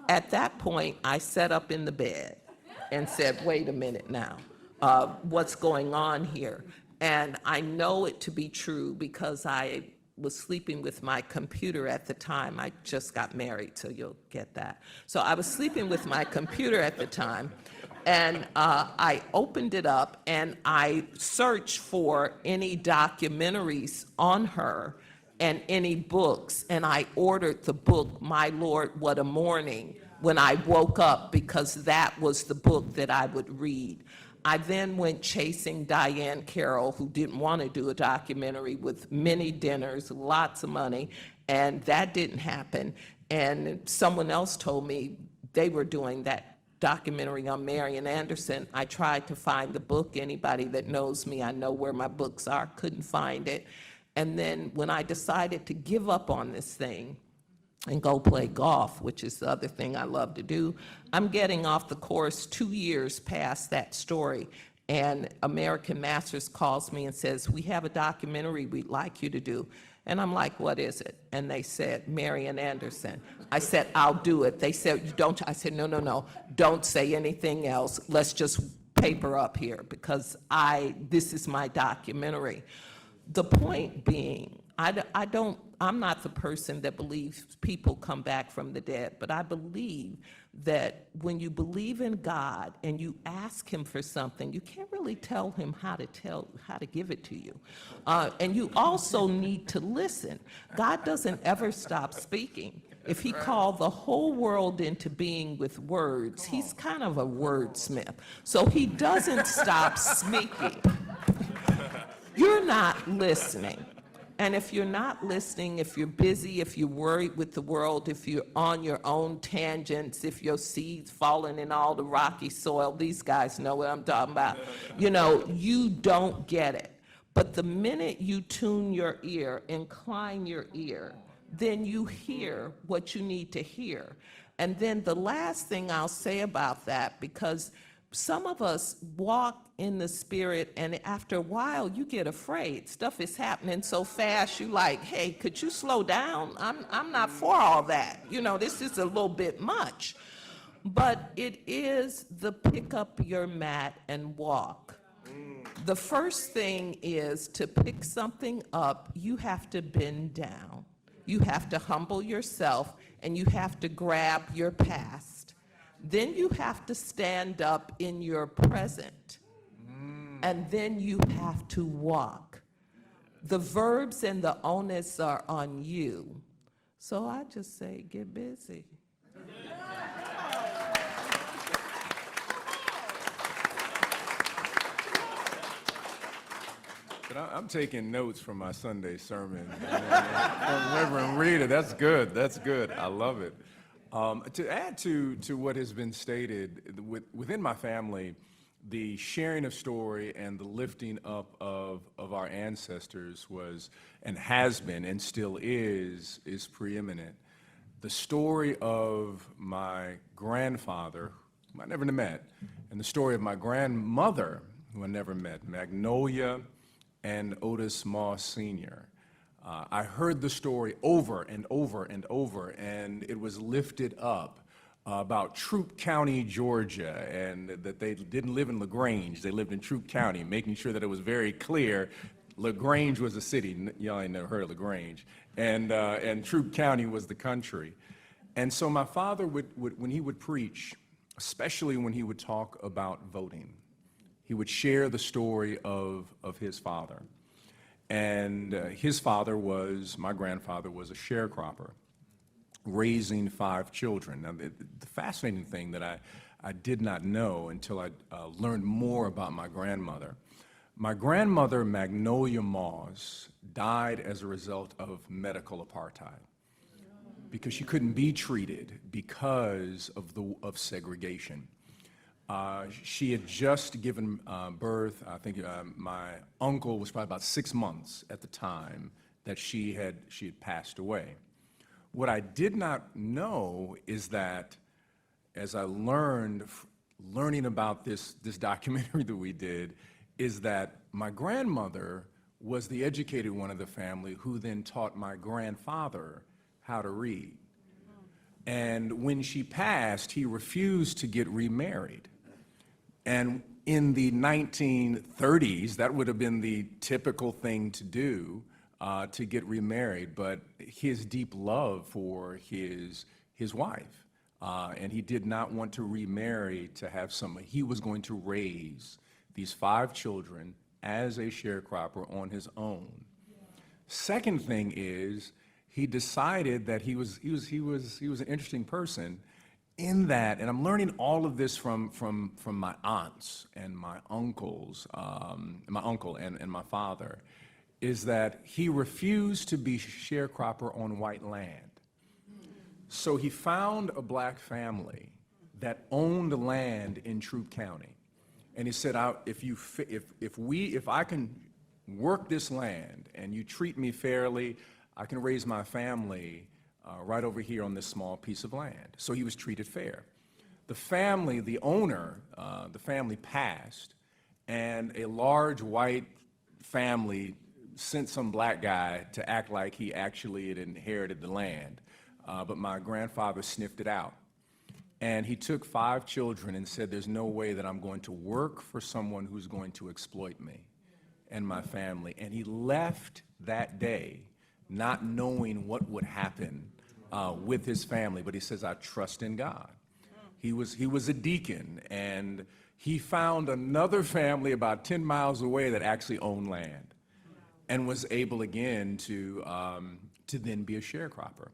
At that point, I sat up in the bed and said, wait a minute now, what's going on here? And I know it to be true because I was sleeping with my computer at the time. I just got married, so you'll get that. So I was sleeping with my computer at the time, and I opened it up and I searched for any documentaries on her and any books, and I ordered the book, My Lord, What a Morning, when I woke up, because that was the book that I would read. I then went chasing Diane Carroll, who didn't want to do a documentary, with many dinners, lots of money, and that didn't happen. And someone else told me they were doing that documentary on Marian Anderson. I tried to find the book. Anybody that knows me, I know where my books are, couldn't find it. And then when I decided to give up on this thing and go play golf, which is the other thing I love to do, I'm getting off the course 2 years past that story, and American Masters calls me and says, we have a documentary we'd like you to do. And I'm like, what is it? And they said, Marian Anderson. I said, I'll do it. They said, don't. I said, no, don't say anything else. Let's just paper up here, because this is my documentary. The point being, I'm not the person that believes people come back from the dead, but I believe that when you believe in God and you ask him for something, you can't really tell him how to give it to you. And you also need to listen. God doesn't ever stop speaking. If he called the whole world into being with words, he's kind of a wordsmith. So he doesn't stop speaking. You're not listening. And if you're not listening, if you're busy, if you're worried with the world, if you're on your own tangents, if your seeds falling in all the rocky soil, these guys know what I'm talking about, you don't get it. But the minute you tune your ear, incline your ear, then you hear what you need to hear. And then the last thing I'll say about that, because some of us walk in the Spirit, and after a while, you get afraid. Stuff is happening so fast, you like, hey, could you slow down? I'm not for all that. You know, this is a little bit much. But it is the pick up your mat and walk. The first thing is to pick something up, you have to bend down. You have to humble yourself, and you have to grab your past. Then you have to stand up in your present. And then you have to walk. The verbs and the onus are on you. So I just say, get busy. But I'm taking notes from my Sunday sermon. Reverend Rita, that's good, that's good. I love it. To add to what has been stated, within my family, the sharing of story and the lifting up of our ancestors was, and has been, and still is preeminent. The story of my grandfather, whom I never met, and the story of my grandmother, who I never met, Magnolia and Otis Moss Sr. I heard the story over and over and over, and it was lifted up about Troup County, Georgia, and that they didn't live in LaGrange, they lived in Troup County, making sure that it was very clear LaGrange was a city. Y'all ain't never heard of LaGrange. And Troup County was the country. And so my father would, when he would preach, especially when he would talk about voting, he would share the story of his father. And his father was, my grandfather was a sharecropper, raising 5 children. Now, the fascinating thing that I did not know until I learned more about my grandmother. My grandmother, Magnolia Moss, died as a result of medical apartheid because she couldn't be treated because of segregation. She had just given birth. I think my uncle was probably about 6 months at the time that she had passed away. What I did not know is that as I learning about this documentary that we did, is that my grandmother was the educated one of the family who then taught my grandfather how to read. And when she passed, he refused to get remarried. And in the 1930s, that would have been the typical thing to do, to get remarried, but his deep love for his wife, and he did not want to remarry to have someone. He was going to raise these 5 children as a sharecropper on his own. Second thing is, he decided that he was an interesting person in that, and I'm learning all of this from my aunts and my uncles, my uncle and my father, is that he refused to be sharecropper on white land. So he found a black family that owned land in Troup County, and he said, if I can work this land and you treat me fairly, I can raise my family right over here on this small piece of land. So he was treated fair. The family, the owner, the family passed, and a large white family sent some black guy to act like he actually had inherited the land. But my grandfather sniffed it out. And he took 5 children and said, there's no way that I'm going to work for someone who's going to exploit me and my family. And he left that day not knowing what would happen with his family, but he says, I trust in God. He was a deacon, and he found another family about 10 miles away that actually owned land and was able again to then be a sharecropper.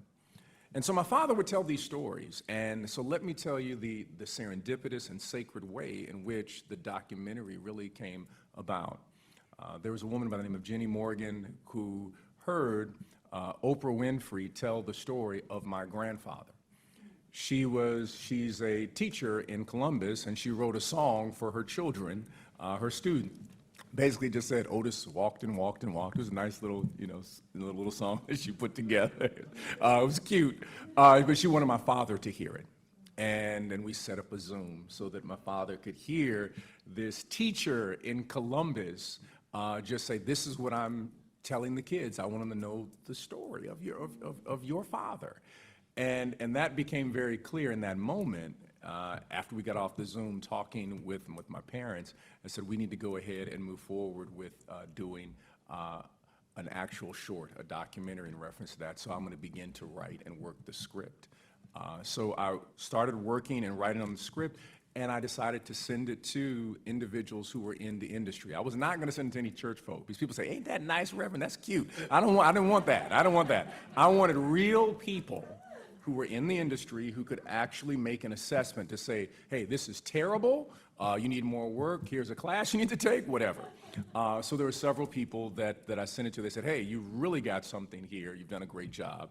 And so my father would tell these stories, and so let me tell you the serendipitous and sacred way in which the documentary really came about. There was a woman by the name of Jenny Morgan who heard Oprah Winfrey tell the story of my grandfather. She's a teacher in Columbus, and she wrote a song for her children, her students. basically just said Otis walked and walked and walked. It was a nice little, little song that she put together. It was cute, but she wanted my father to hear it. And then we set up a Zoom so that my father could hear this teacher in Columbus just say, this is what I'm telling the kids. I want them to know the story of your father. And that became very clear in that moment. After we got off the Zoom talking with my parents, I said, we need to go ahead and move forward with doing an actual short, a documentary in reference to that. So I'm going to begin to write and work the script. So I started working and writing on the script, and I decided to send it to individuals who were in the industry. I was not going to send it to any church folk, because people say, ain't that nice, Reverend? That's cute. I didn't want that. I wanted real people who were in the industry who could actually make an assessment to say, hey, this is terrible, you need more work, here's a class you need to take, whatever. So there were several people that I sent it to. They said, hey, you really got something here, you've done a great job.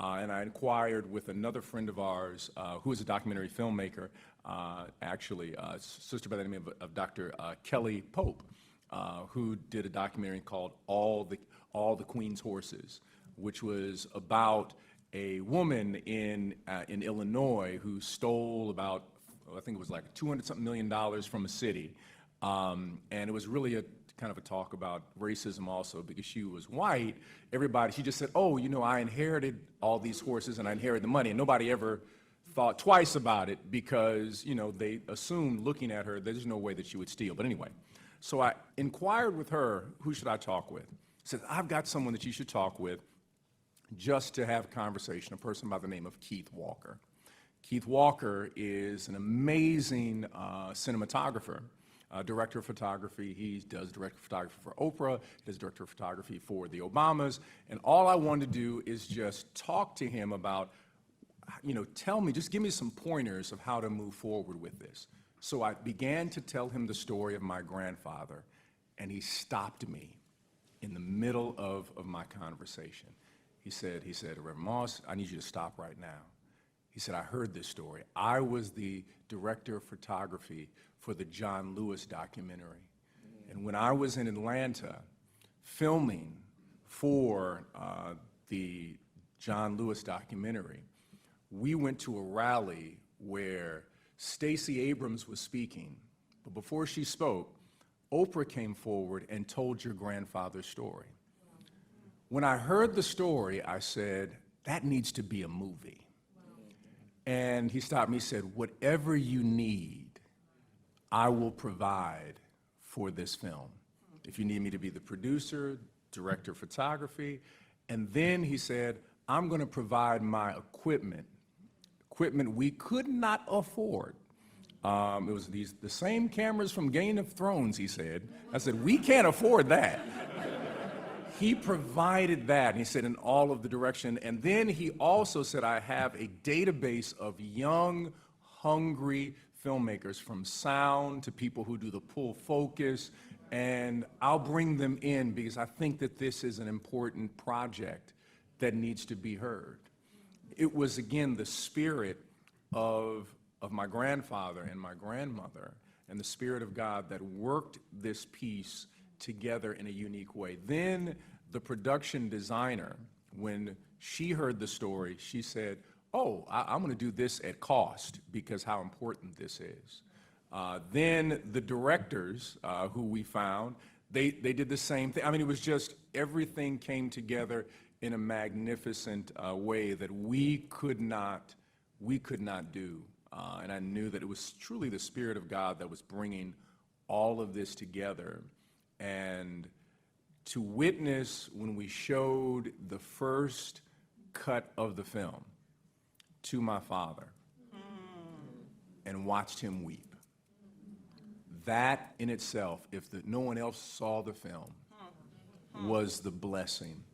And I inquired with another friend of ours who is a documentary filmmaker, actually, a sister by the name of Dr. Kelly Pope, who did a documentary called All the Queen's Horses, which was about a woman in Illinois who stole about, I think it was like $200-something million from a city. And it was really a kind of a talk about racism also, because she was white. She just said, oh, I inherited all these horses and I inherited the money. And nobody ever thought twice about it because, they assumed looking at her, there's no way that she would steal. But anyway, so I inquired with her, who should I talk with? Said, I've got someone that you should talk with just to have a conversation, a person by the name of Keith Walker. Keith Walker is an amazing cinematographer, director of photography. He does director of photography for Oprah, he does director of photography for the Obamas, and all I wanted to do is just talk to him about, just give me some pointers of how to move forward with this. So I began to tell him the story of my grandfather, and he stopped me in the middle of my conversation. He said, Reverend Moss, I need you to stop right now. He said, I heard this story. I was the director of photography for the John Lewis documentary. And when I was in Atlanta filming for the John Lewis documentary, we went to a rally where Stacey Abrams was speaking. But before she spoke, Oprah came forward and told your grandfather's story. When I heard the story, I said, that needs to be a movie. And he stopped me, he said, whatever you need, I will provide for this film. If you need me to be the producer, director of photography, and then he said, I'm going to provide my equipment we could not afford. It was the same cameras from Game of Thrones, he said. I said, we can't afford that. He provided that, and he said, in all of the direction. And then he also said, I have a database of young, hungry filmmakers, from sound to people who do the pull focus, and I'll bring them in because I think that this is an important project that needs to be heard. It was, again, the spirit of my grandfather and my grandmother and the Spirit of God that worked this piece together in a unique way. Then the production designer, when she heard the story, she said, oh, I'm going to do this at cost because how important this is. Then the directors who we found, they did the same thing. I mean, it was just everything came together in a magnificent way that we could not do. And I knew that it was truly the Spirit of God that was bringing all of this together. And to witness when we showed the first cut of the film to my father and watched him weep, that in itself, if no one else saw the film, was the blessing,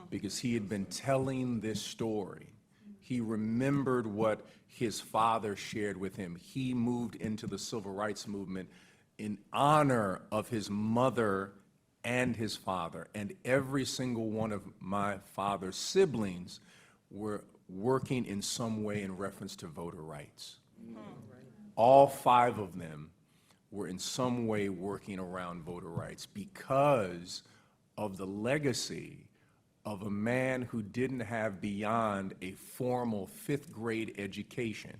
because he had been telling this story. He remembered what his father shared with him. He moved into the civil rights movement in honor of his mother and his father, and every single one of my father's siblings were working in some way in reference to voter rights. All 5 of them were in some way working around voter rights because of the legacy of a man who didn't have beyond a formal 5th grade education,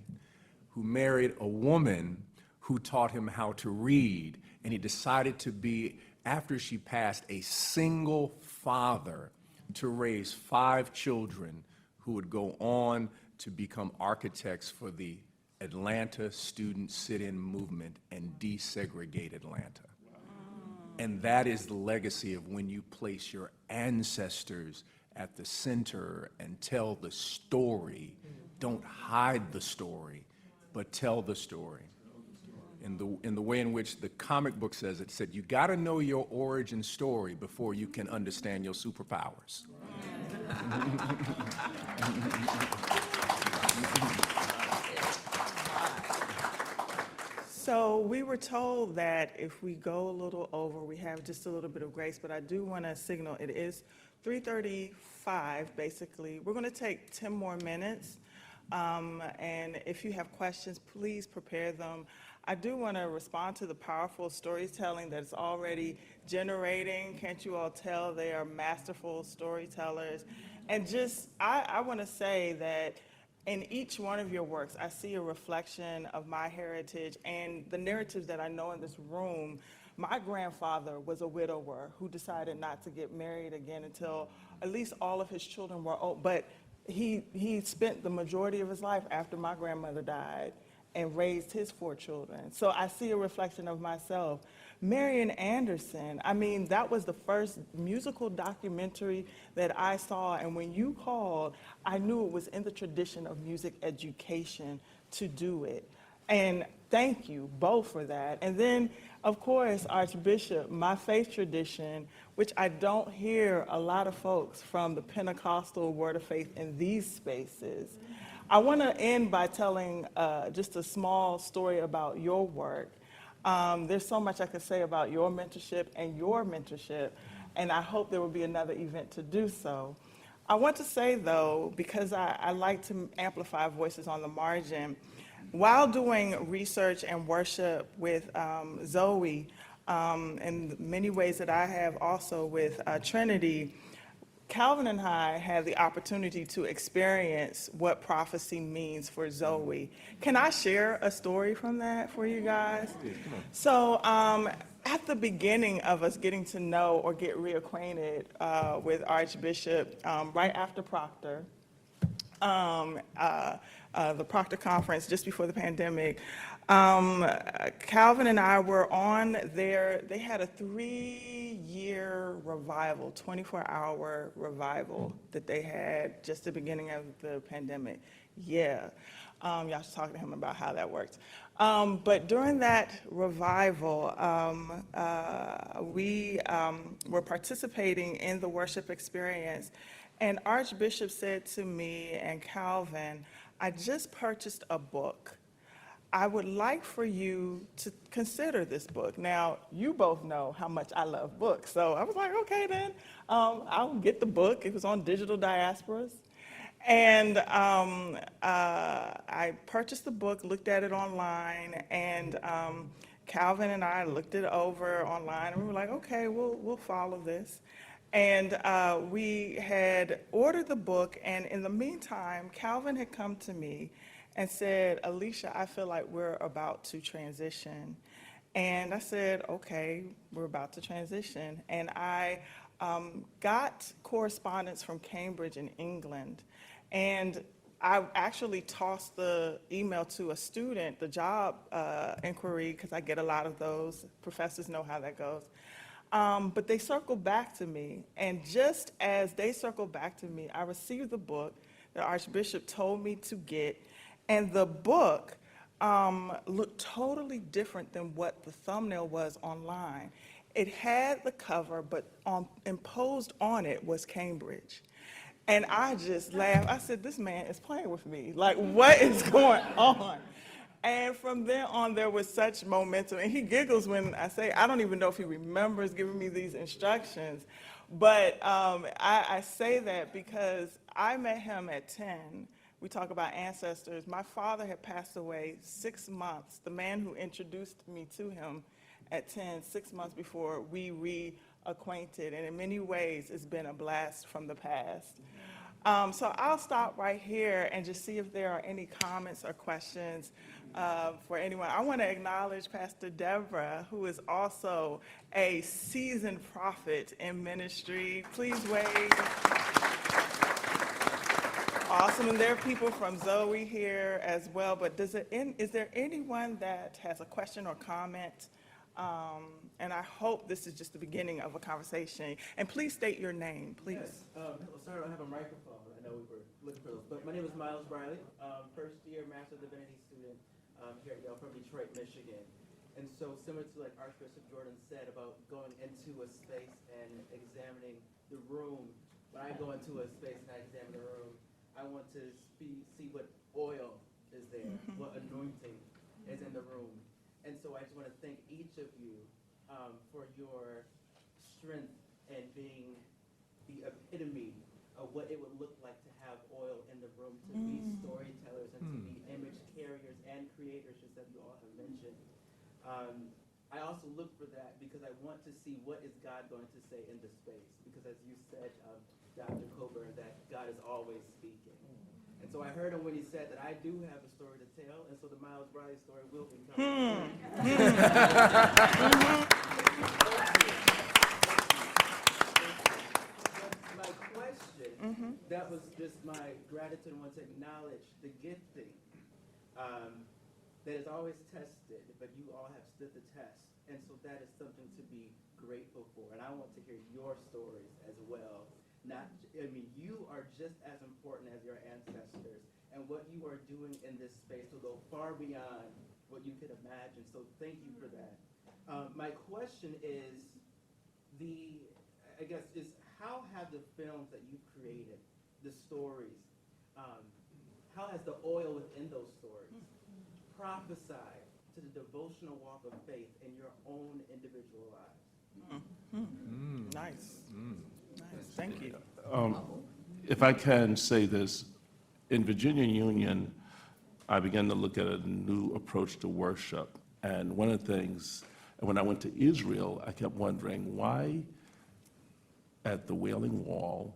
who married a woman who taught him how to read, and he decided to be, after she passed, a single father to raise 5 children who would go on to become architects for the Atlanta student sit-in movement and desegregate Atlanta. And that is the legacy of when you place your ancestors at the center and tell the story. Don't hide the story, but tell the story. In the way in which the comic book says it, said, you gotta know your origin story before you can understand your superpowers. So we were told that if we go a little over, we have just a little bit of grace, but I do want to signal it is 3:35, basically. We're going to take 10 more minutes, and if you have questions, please prepare them. I do want to respond to the powerful storytelling that's already generating. Can't you all tell they are masterful storytellers? And just, I want to say that in each one of your works, I see a reflection of my heritage and the narratives that I know in this room. My grandfather was a widower who decided not to get married again until at least all of his children were old. But he spent the majority of his life after my grandmother died and raised his 4 children. So I see a reflection of myself. Marian Anderson, I mean, that was the first musical documentary that I saw, and when you called, I knew it was in the tradition of music education to do it. And thank you both for that. And then, of course, Archbishop, my faith tradition, which I don't hear a lot of folks from the Pentecostal Word of Faith in these spaces. I want to end by telling just a small story about your work. There's so much I could say about your mentorship, and I hope there will be another event to do so. I want to say, though, because I like to amplify voices on the margin, while doing research and worship with Zoe, in many ways that I have also with Trinity, Calvin and I had the opportunity to experience what prophecy means for Zoe. Can I share a story from that for you guys? So at the beginning of us getting to know or get reacquainted with Archbishop, right after Proctor, the Proctor conference just before the pandemic, Calvin and I were on they had a 3-year revival, 24-hour revival that they had just the beginning of the pandemic. Yeah, y'all should talk to him about how that works. But during that revival, we were participating in the worship experience, and Archbishop said to me and Calvin, I just purchased a book. I would like for you to consider this book. Now, you both know how much I love books, so I was like, okay then, I'll get the book. It was on digital diasporas. And I purchased the book, looked at it online, and Calvin and I looked it over online, and we were like, okay, we'll follow this. And we had ordered the book, and in the meantime, Calvin had come to me and said, Alisha, I feel like we're about to transition. And I said, okay, we're about to transition. And I got correspondence from Cambridge in England. And I actually tossed the email to a student, the job inquiry, because I get a lot of those. Professors know how that goes. But they circled back to me. And just as they circled back to me, I received the book that Archbishop told me to get. And the book looked totally different than what the thumbnail was online. It had the cover, but imposed on it was Cambridge. And I just laughed. I said, this man is playing with me. Like, what is going on? And from then on, there was such momentum. And he giggles when I say, I don't even know if he remembers giving me these instructions. But I say that because I met him at 10. we talk about ancestors. My father had passed away 6 months. The man who introduced me to him at 10, 6 months before we reacquainted, and in many ways, it's been a blast from the past. So I'll stop right here and just see if there are any comments or questions for anyone. I want to acknowledge Pastor Deborah, who is also a seasoned prophet in ministry. Please wave. Awesome, and there are people from Zoe here as well, but is there anyone that has a question or comment? And I hope this is just the beginning of a conversation. And please state your name, please. Yes. Sorry, I don't have a microphone. I know we were looking for those. But my name is Miles Briley, first year Master of Divinity student here at Yale from Detroit, Michigan. And so similar to like Archbishop Jordan said about going into a space and examining the room, when I go into a space and I examine the room, I want to see what oil is there, what anointing is in the room. And so I just want to thank each of you for your strength and being the epitome of what it would look like to have oil in the room, to be storytellers and to be image carriers and creators, just as you all have mentioned. I also look for that because I want to see what is God going to say in the space. Because as you said, Dr. Coburn, that God is always speaking. And so I heard him when he said that I do have a story to tell, and so the Miles Briley story will be coming. My question, that was just my gratitude. I want to acknowledge the gifting that is always tested, but you all have stood the test. And so that is something to be grateful for. And I want to hear your stories as well. You are just as important as your ancestors, and what you are doing in this space will go far beyond what you could imagine. So thank you for that. My question is, is how have the films that you've created, the stories, how has the oil within those stories prophesied to the devotional walk of faith in your own individual lives? Nice. Nice. Thank you. If I can say this, in Virginia Union, I began to look at a new approach to worship. And one of the things, when I went to Israel, I kept wondering why at the Wailing Wall,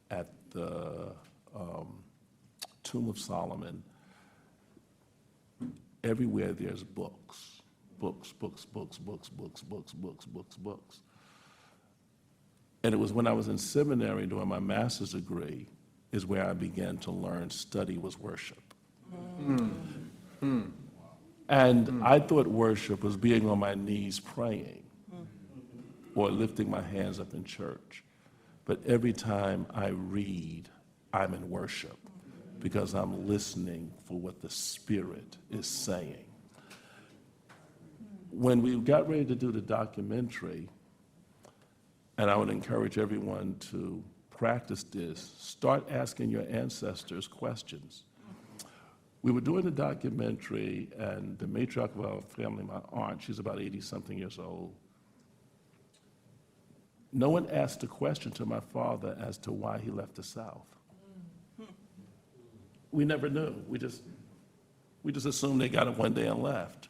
at the Tomb of Solomon, everywhere there's books, books, books, books, books, books, books, books, books, books. And it was when I was in seminary doing my master's degree is where I began to learn study was worship. And I thought worship was being on my knees praying or lifting my hands up in church. But every time I read, I'm in worship because I'm listening for what the Spirit is saying. When we got ready to do the documentary, and I would encourage everyone to practice this, start asking your ancestors questions. We were doing the documentary, and the matriarch of our family, my aunt, she's about 80-something years old. No one asked a question to my father as to why he left the South. We never knew. We just assumed they got it one day and left.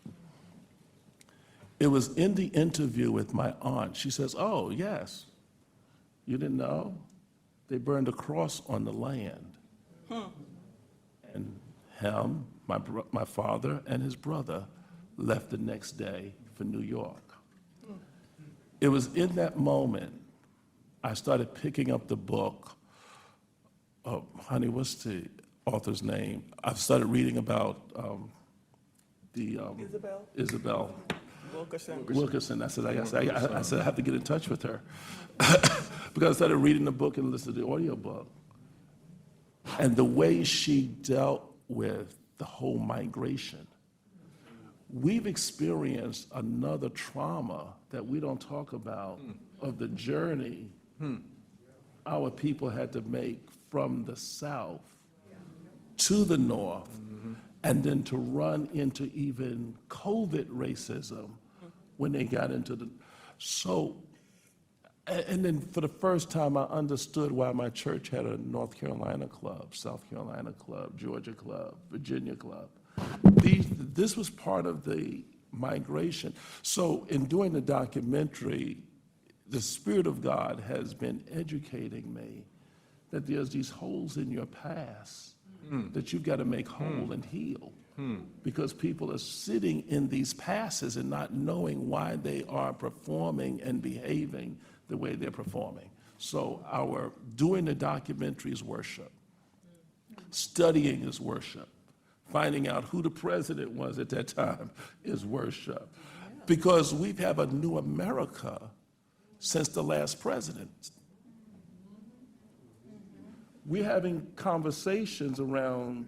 It was in the interview with my aunt. She says, "Oh, yes, you didn't know? They burned a cross on the land." And him, my father, and his brother left the next day for New York. It was in that moment I started picking up the book. Oh, honey, what's the author's name? I started reading about Isabel Wilkerson. I said, I have to get in touch with her. Because I started reading the book and listening to the audiobook. And the way she dealt with the whole migration. We've experienced another trauma that we don't talk about of the journey our people had to make from the South to the North, and then to run into even COVID racism when they got into the. So And then for the first time, I understood why my church had a North Carolina club, South Carolina club, Georgia club, Virginia club. This was part of the migration. So in doing the documentary, the Spirit of God has been educating me that there's these holes in your past that you've got to make whole and heal. Because people are sitting in these passes and not knowing why they are performing and behaving the way they're performing. So our doing the documentary is worship. Studying is worship. Finding out who the president was at that time is worship. Because we have a new America since the last president. We're having conversations around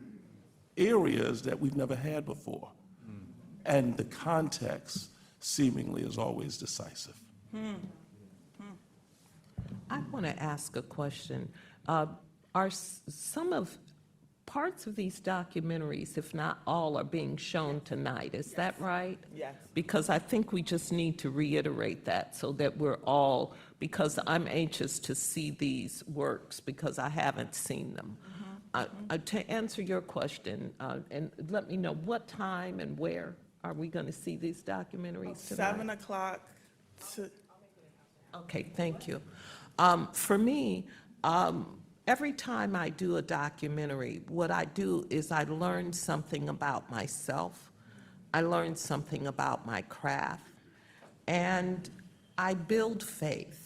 areas that we've never had before. And the context seemingly is always decisive. I want to ask a question. Some of parts of these documentaries, if not all, are being shown tonight? Is that right? Yes. Because I think we just need to reiterate that so that we're all, because I'm anxious to see these works because I haven't seen them. To answer your question, and let me know what time and where are we going to see these documentaries tonight? 7 o'clock to, Okay, thank you. For me, every time I do a documentary, what I do is I learn something about myself, I learn something about my craft, and I build faith.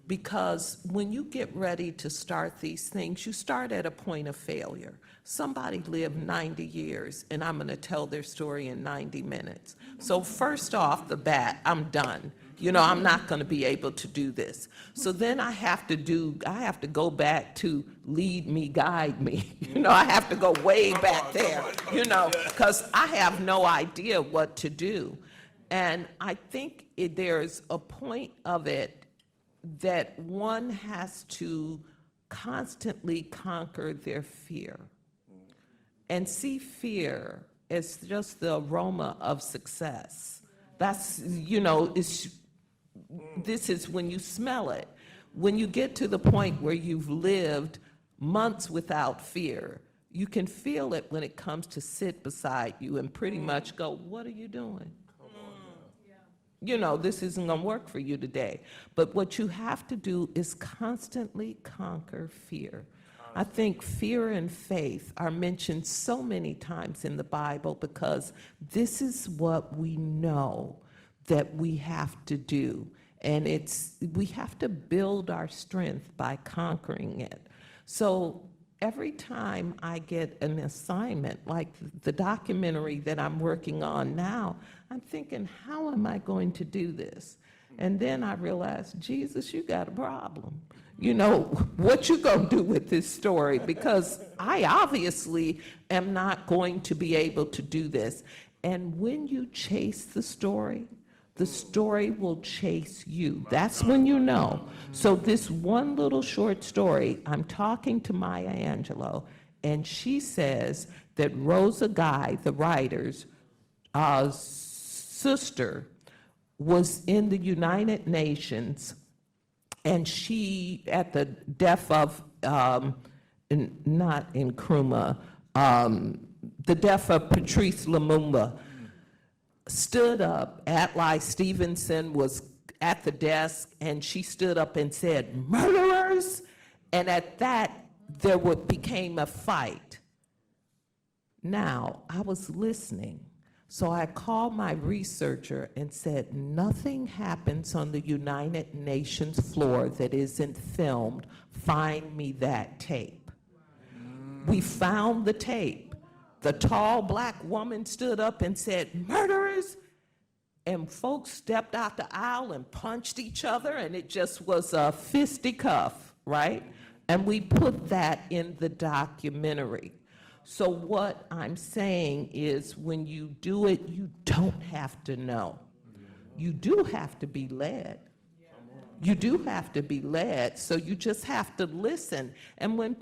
Because when you get ready to start these things, you start at a point of failure. Somebody lived 90 years, and I'm going to tell their story in 90 minutes. So first off the bat, I'm done. You know, I'm not going to be able to do this. So then I have to go back to lead me, guide me. You know, I have to go way back there, you know, because I have no idea what to do. And I think there's a point of it that one has to constantly conquer their fear and see fear as just the aroma of success. That's, you know, this is when you smell it. When you get to the point where you've lived months without fear, you can feel it when it comes to sit beside you and pretty much go, what are you doing? You know, this isn't going to work for you today. But what you have to do is constantly conquer fear. I think fear and faith are mentioned so many times in the Bible because this is what we know that we have to do. And we have to build our strength by conquering it. So every time I get an assignment, like the documentary that I'm working on now, I'm thinking, how am I going to do this? And then I realized, Jesus, you got a problem. You know, what you gonna do with this story? Because I obviously am not going to be able to do this. And when you chase the story will chase you. That's when you know. So this one little short story, I'm talking to Maya Angelou, and she says that Rosa Guy, the writer's sister, was in the United Nations, and she, at the death of, not Nkrumah, the death of Patrice Lumumba, stood up. Atli Stevenson was at the desk, and she stood up and said, "Murderers!" And at that, there became a fight. Now, I was listening, so I called my researcher and said, nothing happens on the United Nations floor that isn't filmed. Find me that tape. We found the tape. The tall black woman stood up and said, "Murderers!" And folks stepped out the aisle and punched each other, and it just was a fisticuff, right? And we put that in the documentary. So what I'm saying is, when you do it, you don't have to know. You do have to be led. You do have to be led, so you just have to listen. And when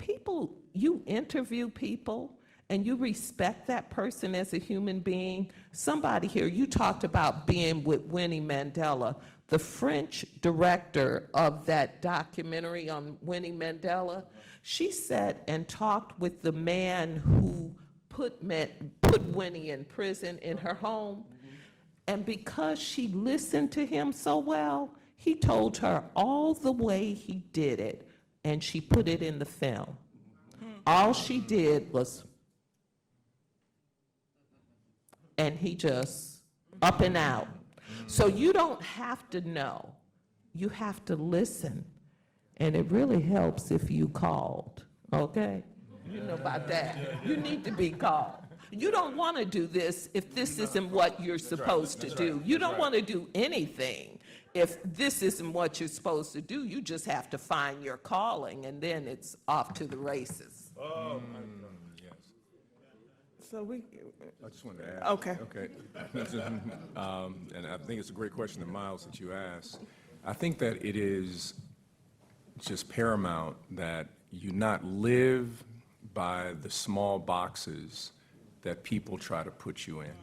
you interview people, and you respect that person as a human being. Somebody here, you talked about being with Winnie Mandela. The French director of that documentary on Winnie Mandela, she sat and talked with the man who put Winnie in prison in her home. And because she listened to him so well, he told her all the way he did it, and she put it in the film. All she did was, and he just up and out. So you don't have to know, you have to listen. And it really helps if you called, okay? You know about that. You need to be called. You don't want to do this if this isn't what you're supposed to do. You don't want to do anything if this isn't what you're supposed to do. You just have to find your calling, and then it's off to the races. Yes. So we, I just wanted to ask. Okay. Okay. And I think it's a great question to Miles that you asked. I think that it is just paramount that you not live by the small boxes that people try to put you in.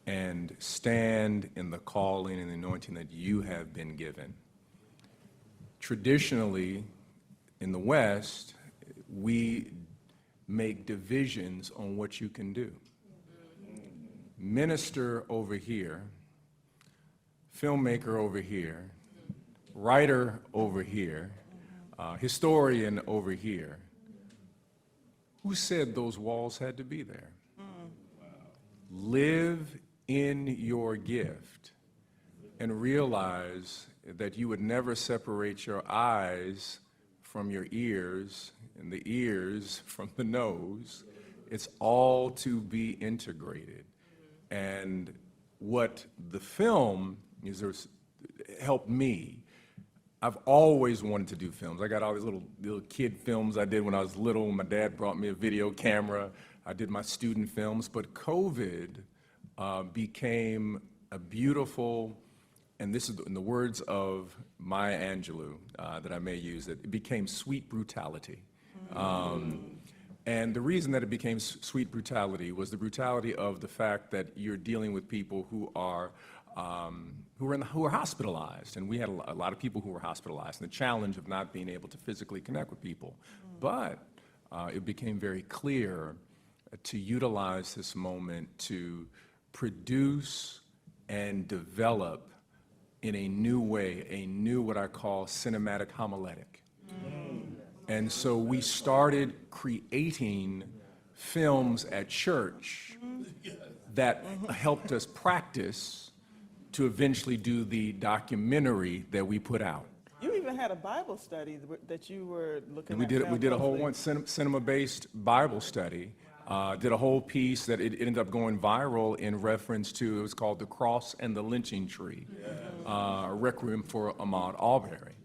And stand in the calling and the anointing that you have been given. Traditionally, in the West, we make divisions on what you can do. Minister over here, filmmaker over here, writer over here, historian over here. Who said those walls had to be there? Live in your gift and realize that you would never separate your eyes from your ears and the ears from the nose. It's all to be integrated. And what the film is helped me. I've always wanted to do films. I got all these little kid films I did when I was little. My dad brought me a video camera. I did my student films, but COVID became a beautiful, and this is in the words of Maya Angelou that I may use, it became sweet brutality. And the reason that it became sweet brutality was the brutality of the fact that you're dealing with people who are hospitalized, and we had a lot of people who were hospitalized, and the challenge of not being able to physically connect with people. But it became very clear to utilize this moment to produce and develop in a new way, a new what I call cinematic homiletic. And so we started creating films at church that helped us practice to eventually do the documentary that we put out. you even had a Bible study that you were looking And at. we did a whole cinema-based Bible study. Did a whole piece that it ended up going viral in reference to, it was called The Cross and the Lynching Tree, a Requiem for Ahmaud Arbery,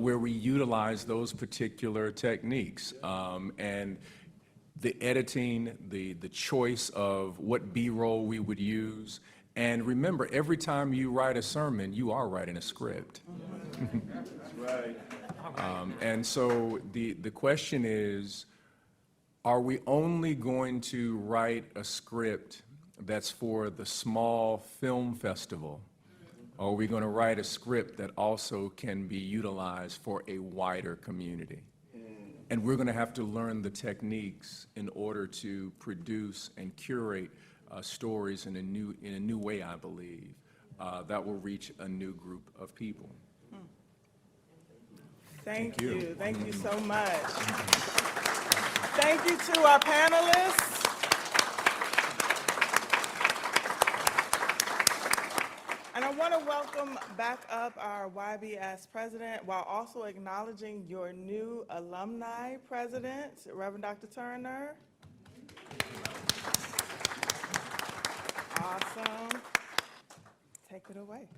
where we utilized those particular techniques. And the editing, the choice of what B-roll we would use. And remember, every time you write a sermon, you are writing a script. That's right. And so the question is, are we only going to write a script that's for the small film festival? Or are we going to write a script that also can be utilized for a wider community? And we're going to have to learn the techniques in order to produce and curate stories in a new way, I believe, that will reach a new group of people. Thank you. you. Thank you so much. Thank you to our panelists. And I want to welcome back up our YBS president while also acknowledging your new alumni president, Reverend Dr. Turner. Awesome. Take it away.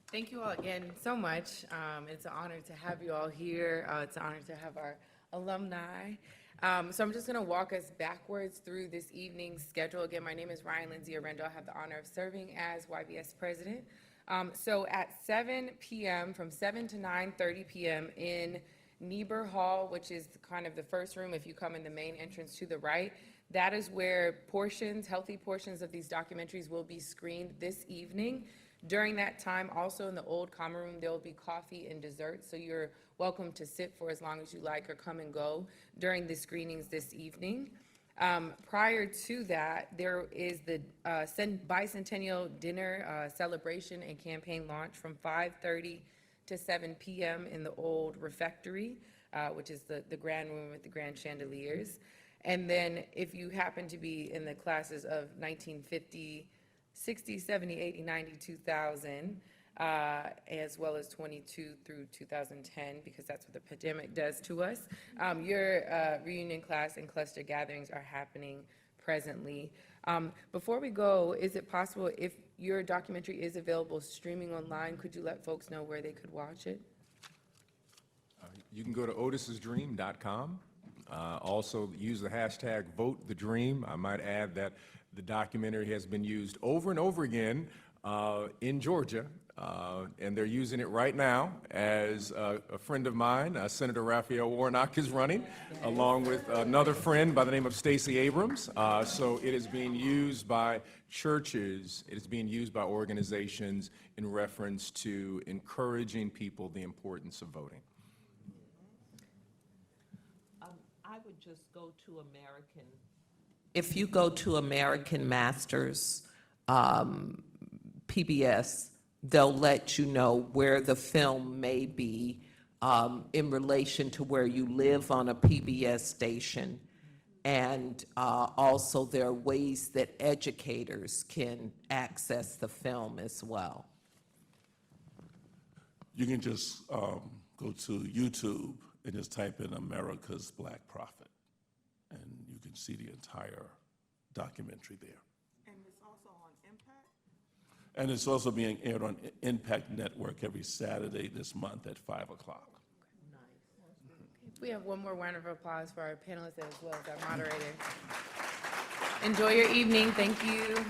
Thank you all again so much. It's an honor to have you all here. It's an honor to have our alumni. So I'm just going to walk us backwards through this evening's schedule. Again, my name is Ryan Lindsay Arendo. I have the honor of serving as YBS president. So at 7 p.m., from 7 to 9:30 p.m. in Niebuhr Hall, which is kind of the first room if you come in the main entrance to the right. That is where healthy portions of these documentaries will be screened this evening. During that time, also in the old common room, there will be coffee and dessert, so you're welcome to sit for as long as you like or come and go during the screenings this evening. Prior to that, there is the bicentennial dinner celebration and campaign launch from 5:30 to 7 p.m. in the old refectory, which is the grand room with the grand chandeliers. And then if you happen to be in the classes of 1950, 60, 70, 80, 90, 2000, as well as 22 through 2010, because that's what the pandemic does to us. Your reunion class and cluster gatherings are happening presently. Before we go, is it possible, if your documentary is available streaming online, could you let folks know where they could watch it? You can go to otisdream.com. Also, use the hashtag #VoteTheDream. I might add that the documentary has been used over and over again in Georgia, and they're using it right now as a friend of mine, Senator Raphael Warnock, is running, along with another friend by the name of Stacey Abrams. So it is being used by churches, it is being used by organizations in reference to encouraging people the importance of voting. I would just go to American. If you go to American Masters PBS, they'll let you know where the film may be in relation to where you live on a PBS station. And also there are ways that educators can access the film as well. You can just go to YouTube and just type in America's Black Prophet, and you can see the entire documentary there. And it's also on Impact? And it's also being aired on Impact Network every Saturday this month at 5 o'clock. We have one more round of applause for our panelists as well as our moderator. Enjoy your evening. Thank you.